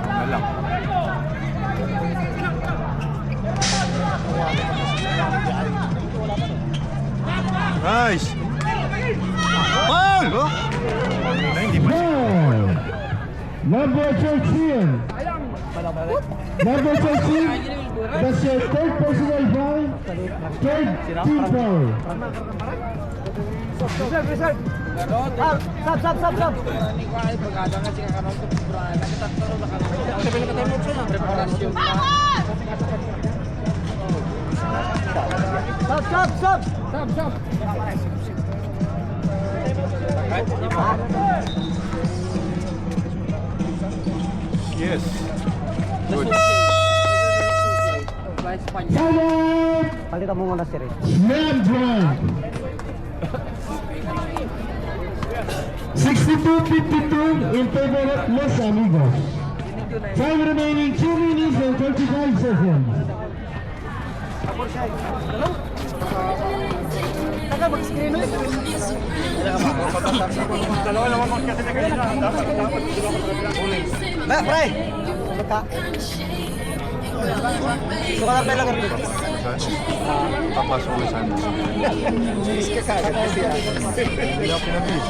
Wala. Nice. Ball! Oh. Hindi pa. Foul. Number 13. Number 13. That's your third personal foul. Third team foul. Sab. Sab. Yes. Good. Espanya. Time out! Palitan mo muna si Rick. Slam dunk! 62-52 in favor of Los Amigos. Time remaining 2 minutes and 35 seconds. Ba, pre! Magka. Suka lang tayo lang dito. Papasok ko sana. Iska ka agad kasi ah. Hindi ako pinabis.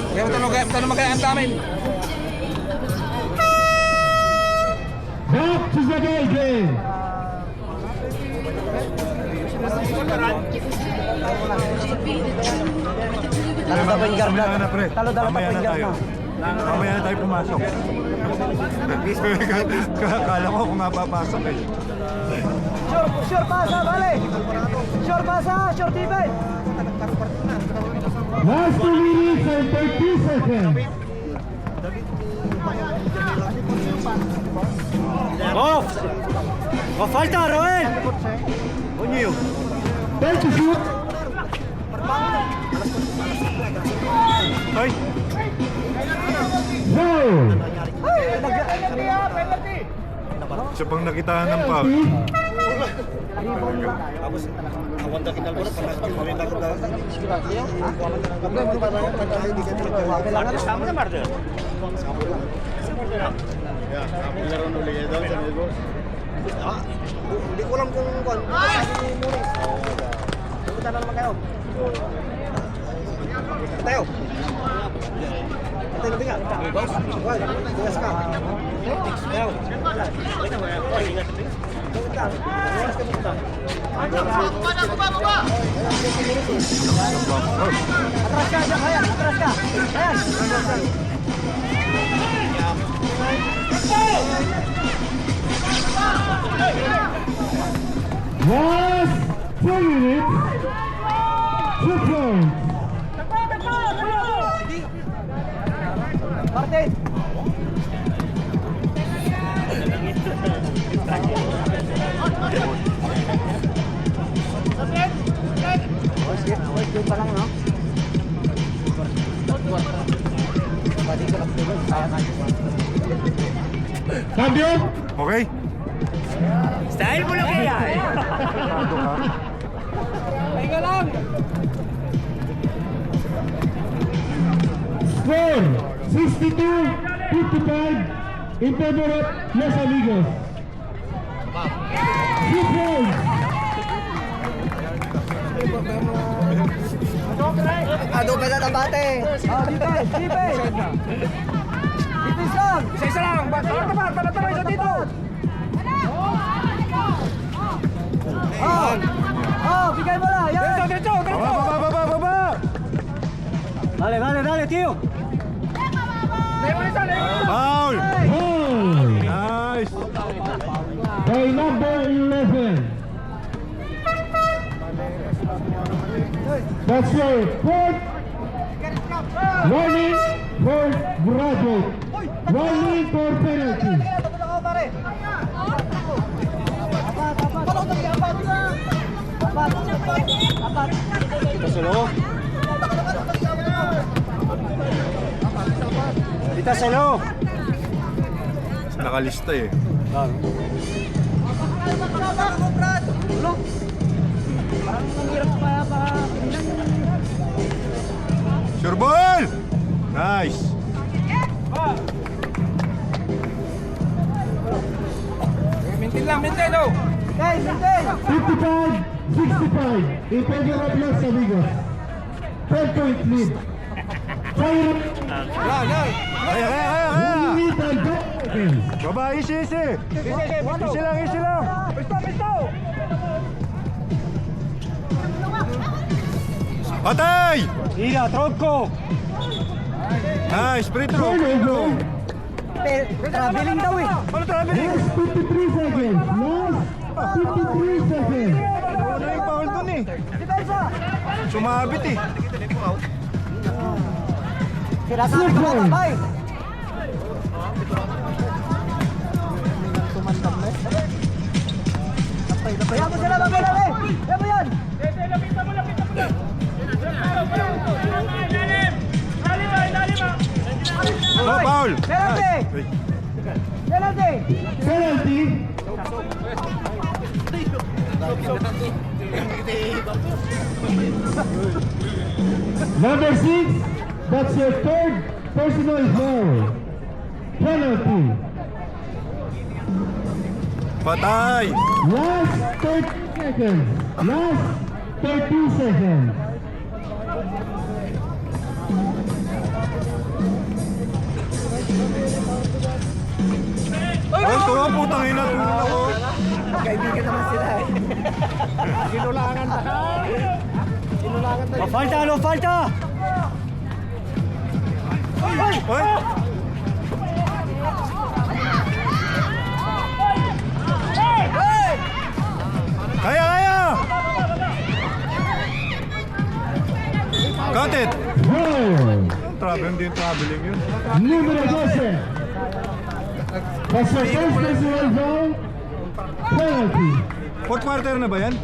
Kaya tanong magkayaan namin. Back to the ball game. Talo daw pa yung guard Mamaya na, pre. Talo daw pa Mamaya yung na guard tayo. na. Mamaya na tayo pumasok. Kala ko kung mapapasok eh. Sure pasa, vale. Sure pasa, sure defense. Last 2 minutes and 30 seconds. Oh! Oh, falta, Roel! Onyo. Time to shoot. Ay! Foul. Siya pang nakitaan ng foul. Sama na Marder. Hindi ko alam kung kuan. Pupunta na naman kayo. Tayo. Tayo na bigat. Wal, bigas ka. Tayo. Atras ka, ayan. Atras ka. Ayan. Last 2 minutes. 2 points. Martin. Good pa lang, no? Champion. Okay? Style mo lang kaya eh. Sigurado ka? Pahinga lang. Score 62-55 in favor of Los Amigos. 2 points. Ado pa na bate. Oh, defense, defense. Defense lang. Isa lang. Tama isa dito. Oh. Oh, bigay mo na. Yan. Diretso. Baba! Dale, tío. Foul! Foul Nice! by number 11. That's right. Fourth warning for graduate. Warning for penalty. Dita selo. Nakalista eh. Sure ball! Nice! Mintin lang, oh. Hey, Mintin. 55-65 in favor of Los Amigos. 10-point lead. Fire Kaya! minute and 5 seconds. Baba, easy! Easy lang! Patay! Ira, tronco. Nice! Free throw! Turnover. Traveling daw eh. Ano traveling? Last 53 seconds. Last 53 seconds. Ano yung foul dun eh? Depensa. Sumabit eh. Sila sa akin tumatabay. Kaya mo sila magkailan eh! Kaya mo yan! Oh, foul! Penalty! Penalty! Penalty. Number 6, that's your third personal foul. Penalty. Patay! Last 30 seconds. Last 30 seconds. Ay, ito ang putang ina. Tulong ako. Kaibigan naman sila eh. Ginulangan na ka. Ginulangan na. Falta, ano? Falta! Ay! Kaya, kaya! Got it! Goal. Travel, hindi yung traveling yun. Número 12. That's your first personal foul. Penalty. Fourth quarter na ba yan?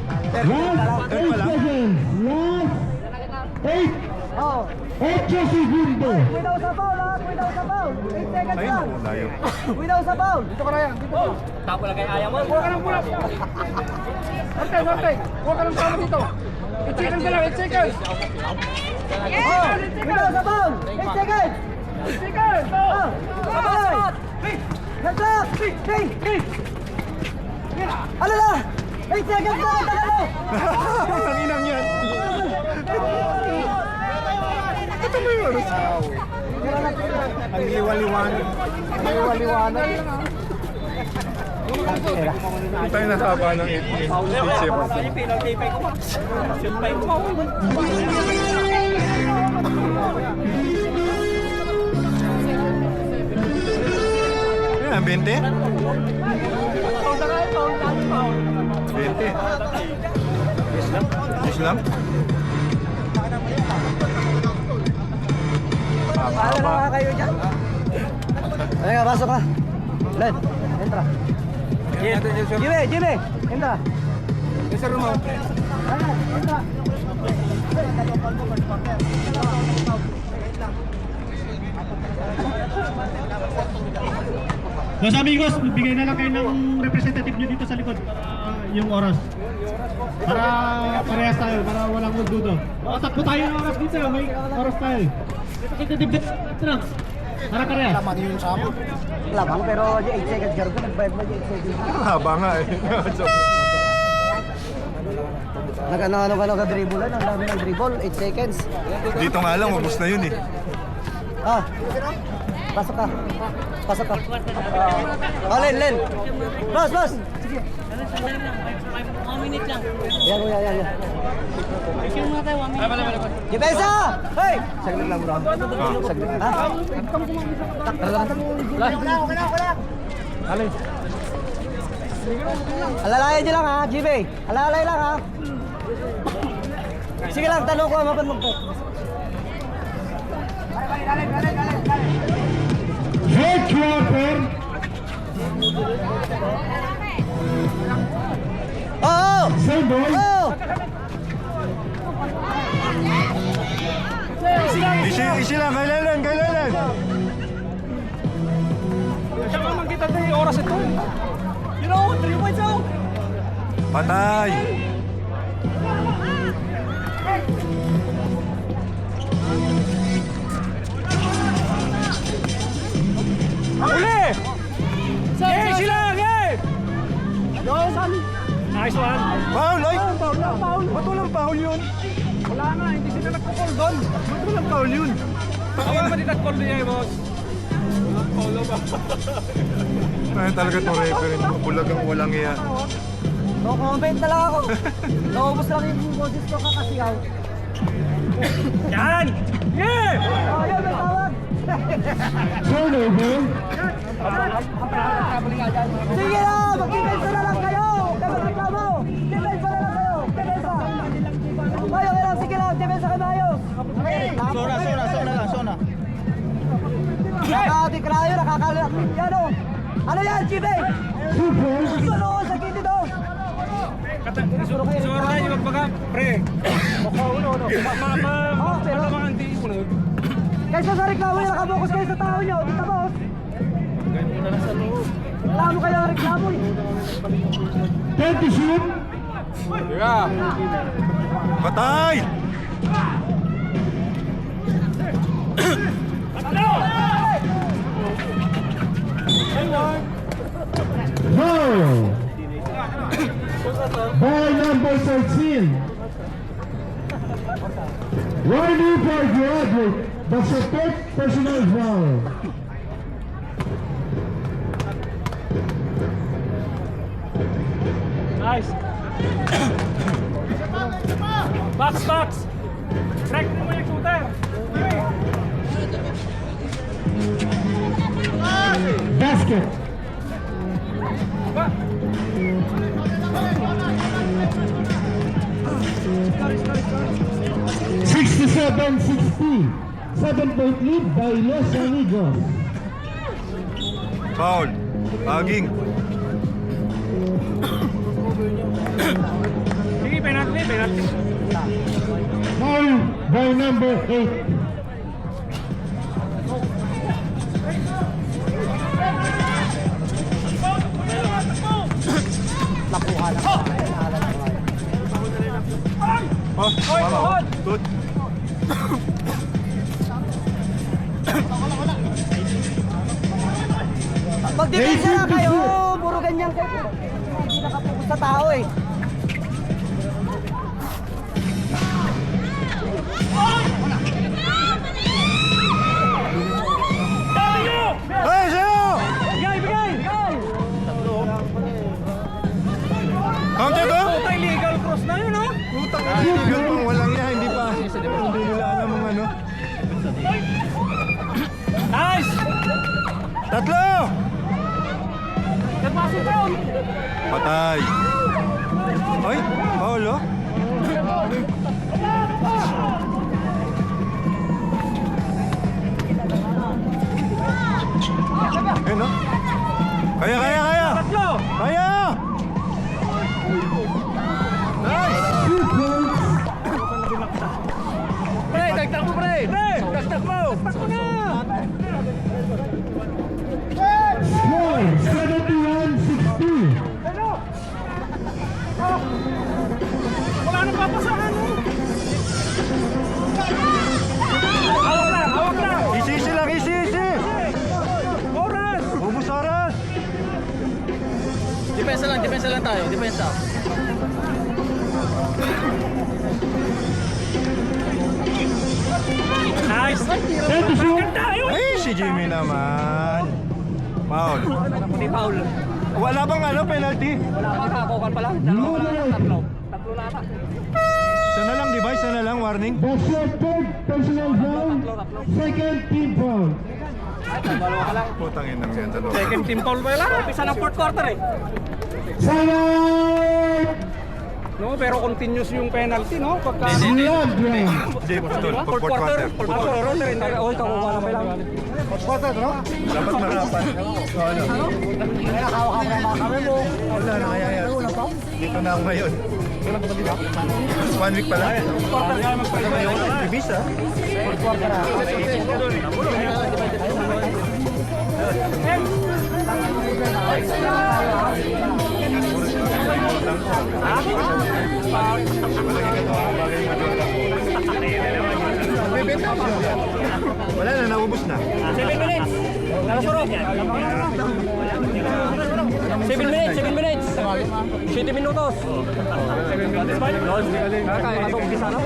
Last 8 seconds. Last 8. Oh, 8 segundos. without sa foul ha! Without sa foul! 8 seconds Ayun, lang! layo. Without sa foul! Dito ka na yan! Dito ka! Tapo lang kay ayaw mo. Huwag ka ng pulap! Norte! Norte! Huwag ka ng tama dito! 8 seconds ka lang! 8 seconds! Oh! Without sa foul! 8 seconds! 8 seconds! Oh! Sabay! Heads up! Hey! Ano na? 8 seconds na! Tagal mo! Ang inang yan. Ito mo yun. Ang liwaliwanag. Liwaliwanag. Tayo na haba ng 8 seconds. Penalty pa ko. Shoot pa ko. Yan, 20? 20. Islam? Paano na kayo dyan? Ay, pasok ka. Len, entra. Jimmy, entra. Isa rin mo. Entra. Los amigos, bigay na lang kayo ng representative nyo dito sa likod. Yung oras. Para parehas tayo, para walang magdudo. Takbo tayo ng oras dito, may oras tayo. Representative dito lang. Para parehas. Labang pero 8 seconds garo ko nagbayad mo 8 seconds. Haba nga eh. Nag-ano ka dribble lang, ang dami ng dribble, 8 seconds. Dito nga lang, ubos na yun eh. Ah. Pasok ka. Pasok ka. Oh, Len. Boss. Sige. 1 minute lang. Yan. Yung mga tayo, 1 minute. Depensa! Hey! Saglit lang bro. Saglit. Ha? Wala. Alay. Alalayan nyo lang ha, GB. Alalay lang ha. Sige lang, tanong ko, mapan mo po. Headquarter. Oo! Same boy. Oo! Isi lang, kailan. Saka man kita tayo oras ito. You know, 3 points out. Patay. Uli! Hey, silang! Hey! Nice one. Foul! Ay! Ba't walang foul yun? Wala na, hindi sila nagpo-call doon. Ba't walang foul yun? Ako naman din nag-call niya, boss. Paulo ba? Ay, talaga to referee. Bulagang walang iya. No comment na lang ako. Naubos lang yung boses ko kakasigaw. Yan! Yeah! Oh, yun, may tawag. Turnover. Sige na, mag-defense na lang kayo. Dapat reklamo. Defense na lang kayo. Defense. Kayo lang, sige lang. Defense kayo maayos. Sona. di krayo, nakakalat. Yan o. Ano yan, Chibe? 2 points. Ano, sa gilid o. Sura na yung magbaga, pre. Pero, kaysa sa reklamo nyo, nakabokus kayo sa tao nyo. Dito, boss. Reklamo kayo ang reklamo eh. 10 to shoot. Patay! Foul. Ball number 13. Warning for graduate. That's a third personal foul. Nice. Box. Break mo yung shooter. Basket. Sixty-seven, 60. 7-point lead by Los Amigos. Foul. Aging. Sige, penalty. Foul by number 8. Good. Magdepensa na kayo. Puro ganyan kayo. Hindi nakapokus sa tao eh. Hey, sa'yo! Bigay! Counter to? Illegal cross na yun, ha? Putang illegal pang walang yan. Hindi pa. Hindi nila alam ang ano. Nice! Tatlo! Nagpasok down! Patay. Ay, foul oh. Ayun oh. Kaya! Tatlo! Kaya! Nice! 2 points. Pre, dagdag mo, pre! Dagdag mo! Dagdag mo na! Score 71-60. Wala nang papasahan, oh! Hawak lang! Easy lang, easy! Oras! Ubus oras! Depensa lang tayo, depensa. Nice! 10 to shoot. Ay, si Jimmy naman. Foul. Hindi foul. Wala bang ano, penalty? Wala pa, kakokan pa lang. Tatlo. Tatlo na ata. Isa na lang, di ba? Isa na lang, warning. That's your third personal foul. Second team foul. Putang ina yan, dalawa. Second team foul pa lang. Umpisa ng fourth quarter eh. Sayang! No, pero continuous yung penalty, no? Pagka... Blood round. Hindi, putol. Pag fourth quarter. Fourth quarter rin. Oy, kakuha na pa lang. Dapat marapan. So ano? Wala na kaya yan. Dito na ako ngayon. 1 week pa lang. Ibis ah. Wala na, naubos na. 7 minutes. Nalasuro. 7 minutes. 7 minutos. 7 minutos ba? Kaya ka umpisa na.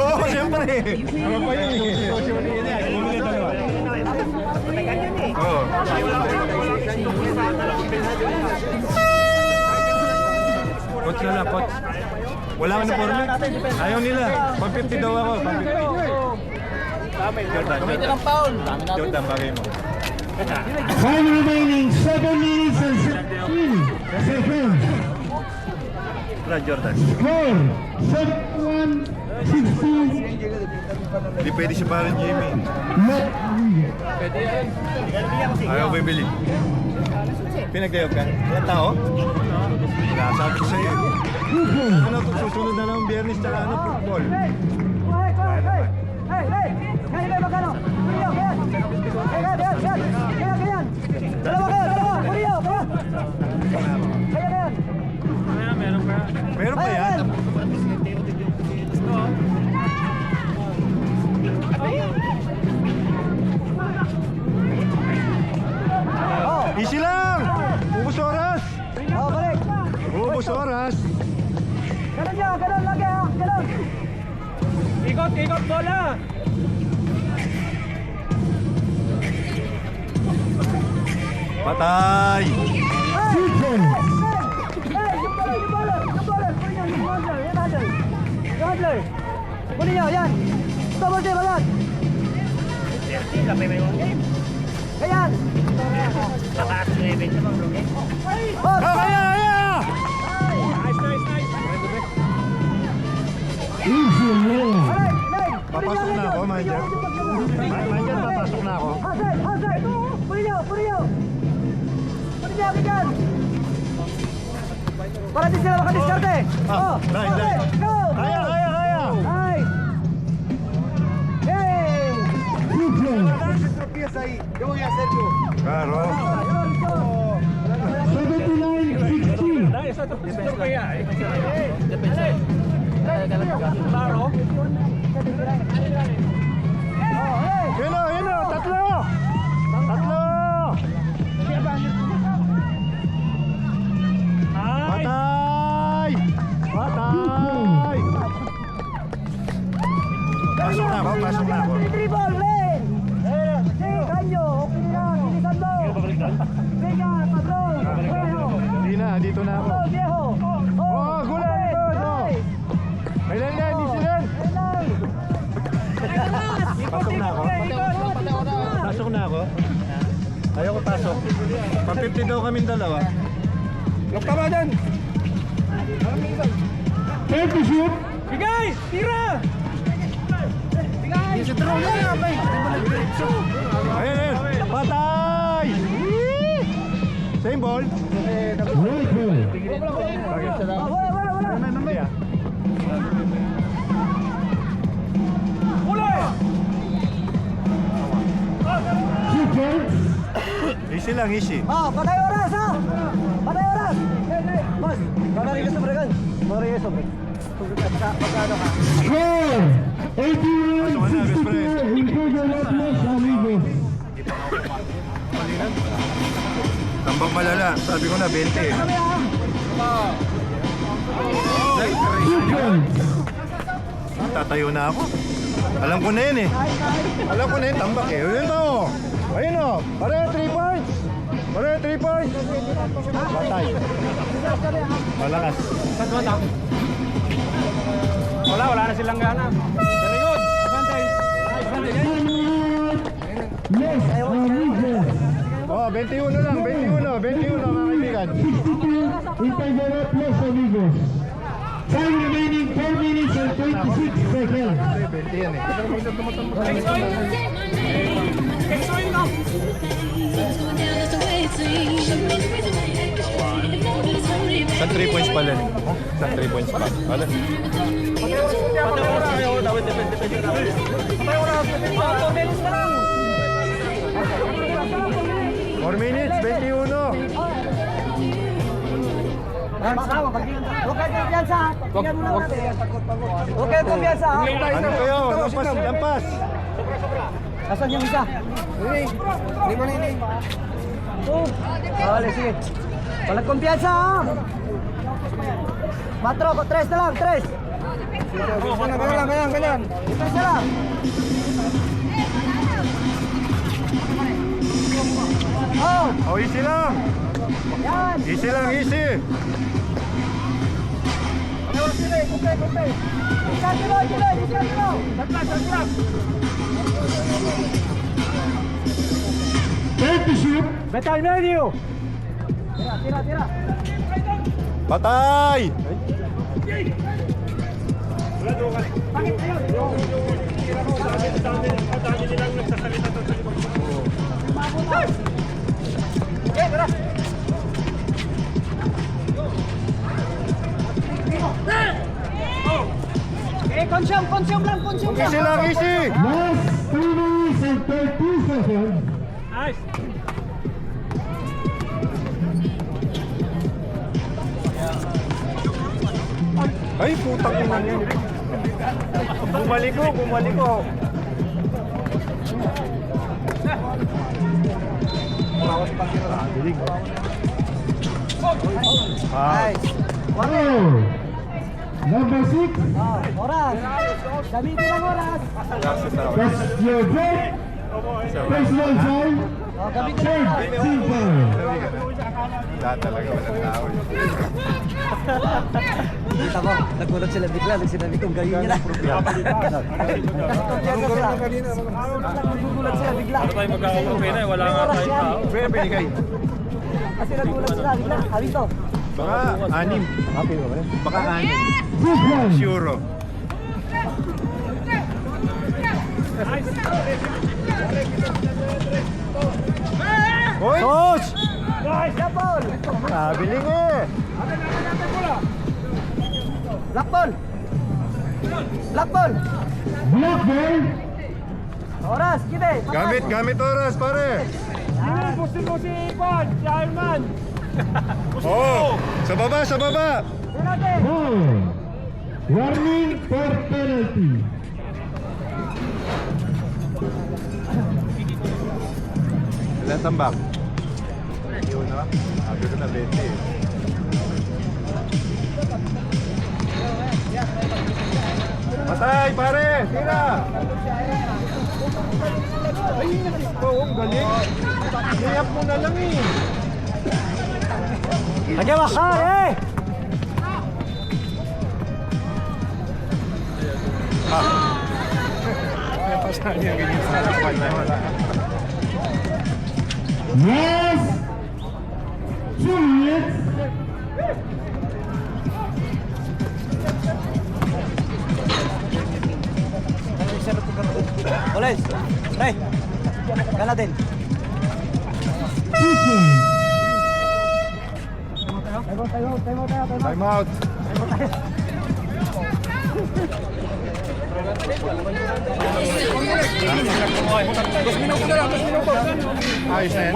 Oo, siyempre. Ano pa yun eh. Oo. Coach na lang, coach. Wala ka na forma? Ayaw nila. 150 daw ako. 150. Jordan, Jordan, bagay mo. Time remaining 7 minutes and 16 seconds. Brad Jordan. Score, set 160. Hindi pwede si parang Jimmy. Let Ayaw bibili. Pinagdayog ka? Ilan tao? Sabi ko sa'yo. Ano, susunod na lang Biyernes tsaka ano, football. Meron pa yan? Easy lang! Ubus oras! Ubus oras! Ganun lagi ha, ganun. Ikot bola. Patay! Season. Kunin nyo, yan. Double team agad. Ganyan. Oh, Kaya! Easy lang. Papasok na ako, Manager. Manager, papasok na ako. Hazel. Kunin nyo. Ganyan. Para di sila makadiskarte. Dahil. Go. Kaya! Ay. Hey. Season. Karo. 79-60. Yun o, tatlo! Patay! Pasok na ako. Dribble, Len. Si Kanyo, kinisan mo. Vega, Padron. Hindi na, dito na ako. Viejo. Oh, gulay! May Len, easy Len! Pasok na ako. Ayaw ko pasok. Pa-50 daw kaming dalawa. Lock ka ba dyan? 30 shoot. Guys, tira! Ayun. Patay! Same ball. Right ball. Hindi ah. Season. Easy lang, easy. Patay oras ha. Patay oras. Mas, magaling ka sobre kan. Magaling ka sobre. Pagkano ka? Score. Pasok na, best 81-64 friend. in favor of Los Amigos. Tambang malala. Sabi ko na, 20 eh. Season. Tatayo na ako. Alam ko na yun eh. Tambak eh. Ayun o. Ayun o. Pareho 3 points. Patay. Malakas. Wala na silang gana. Very good. Advantage. Los Amigos. Oh, 21 lang. 21 mga kaibigan. 62 in favor of Los Amigos. Time remaining 4 minutes and 26 seconds. 20 yan eh. Sa 3 points pala. Sa 3 points pa. Wala. 4 minutes, 21. Huwag kayo kumpiyansa ha. Tingnan muna natin. Huwag kayo kumpiyansa ha. Ano kayo? Lampas. Asan yung isa? Hindi mo na. Wala, sige. Walang kumpiyansa ha. 4, 3 na lang, 3. Ganyan. 3 na lang. Oh, easy lang. Yan. Easy lang, easy. Kumpe. Diskarte mo. Satlas. 30 shoot. Betal medio. Tira. Patay! Easy lang, easy! Last 2 minutes and 30 seconds. Ay, putang ina niya. Bumalik ko. Bilig. Foul. Number 6. Oras. Gamitin lang oras. That's your break. Personal foul. Gamitin lang Third oras. team foul. Lahat talaga walang tao. Kita mo, nagulat sila bigla nung sinabi kong gawin niya na. Nagugulat sila bigla. Ano tayo magkakapagpina eh, wala nga tayo tao. Pwede binigay. Kasi nagulat sila bigla. Sabi to. Baka 6. Baka 6. Good one. Sure. Hoy! Coach! Lapol! Nabiling eh! Lakbol! Lakbol! Block ball. Oras, kide! Gamit oras, pare! Oh! Sa baba! Foul. Warning for penalty. Ilan tambak? Yun na. Sabi ko na 20 eh. Patay, pare! Tira! Ay, ang galing! Layap mo na lang eh! Lagyan mo! Eh! Pasahan niya ganyan sa harapan na wala. Yes. 2 minutes. Oles! Hey! Gala din! 15. Time out! Ayos na yan.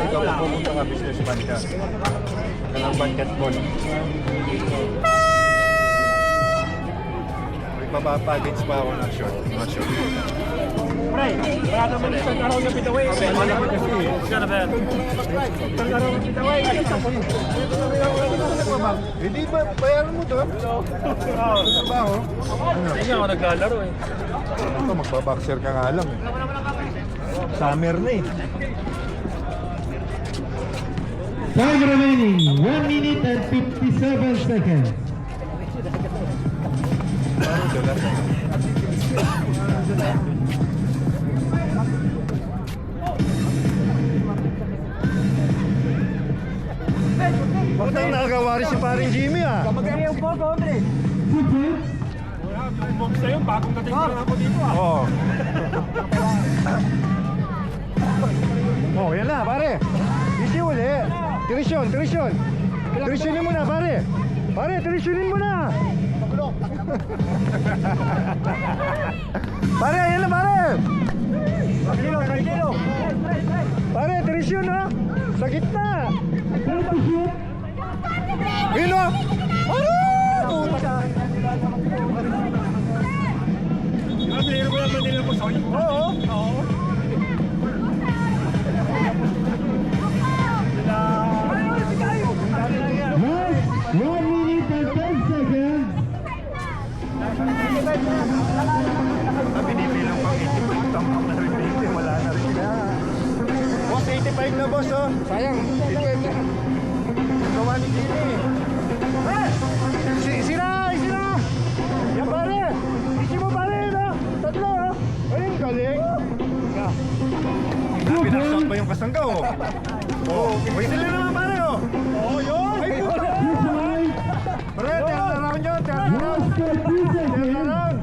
Ikaw na pupunta ka, businessman ka. Kanang basketball. May papapackage pa ako ng short. Mga short. Pre, wala naman isang araw na bitaway. Wala naman kasi eh. Isang araw na bitaway. Hindi ba, bayaran mo doon? Sa trabaho? Hindi nga ako naglalaro eh. Ito, magbaboxer ka nga lang eh. Summer na eh. Time remaining. 1 minute and 57 seconds. Bakit ang nakakawari si paring Jimmy ah? Yung pogo, hombre! Good point. Box na yun, bagong dating pa lang ako dito ah. Oo. Oh, yan na pare. Easy uli. Tirisyon. Tirisyonin mo na pare. Pare, tirisyonin mo na. Pare, yan na pare. Tranquilo! Pare, tirisyon ha. Sa gitna. Time to shoot. Ayun o. Pare! Puta ka. Piniro ko lang Manila po soy. Oo. Last 1 minute and 10 seconds. Binibilang pang 85 tampak na rin dito. Wala na rin. Boss, 85 na boss oh. Sayang, ito ito. Gawa ni Jimmy. Sira! Yan pare! Isi mo pare, no? Tatlo, ha? Ayun, galing. Pinaksak ba yung kasangga, oh? Oh, may sila naman pare, oh! Oh, yun! Ay, puta! Pare, tiyak na round yun, tiyak na round! Tiyak na round!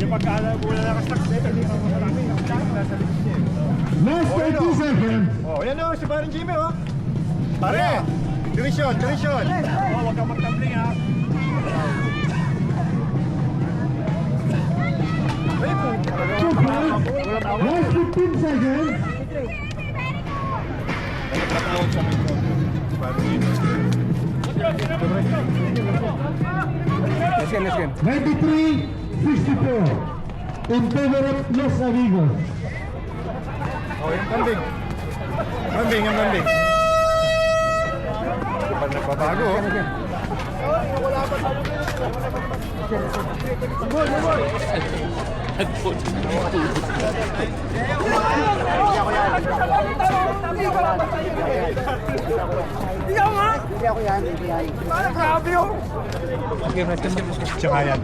Yung pagkala na kastak, hindi ka marami. Nasa likod niya. Last 30 seconds. Oh, yan o, si Paring Jimmy, oh. Pare, division. Oh, huwag kang magtambling, ha. Ay, po. Last 15 seconds. Let's game. 93-64. In favor of Los Amigos. Oh, yung kambing. Yung kambing. Parang nagbabago, oh. Hindi ako yan. Tsaka yan.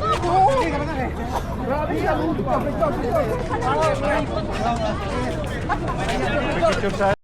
Picture sa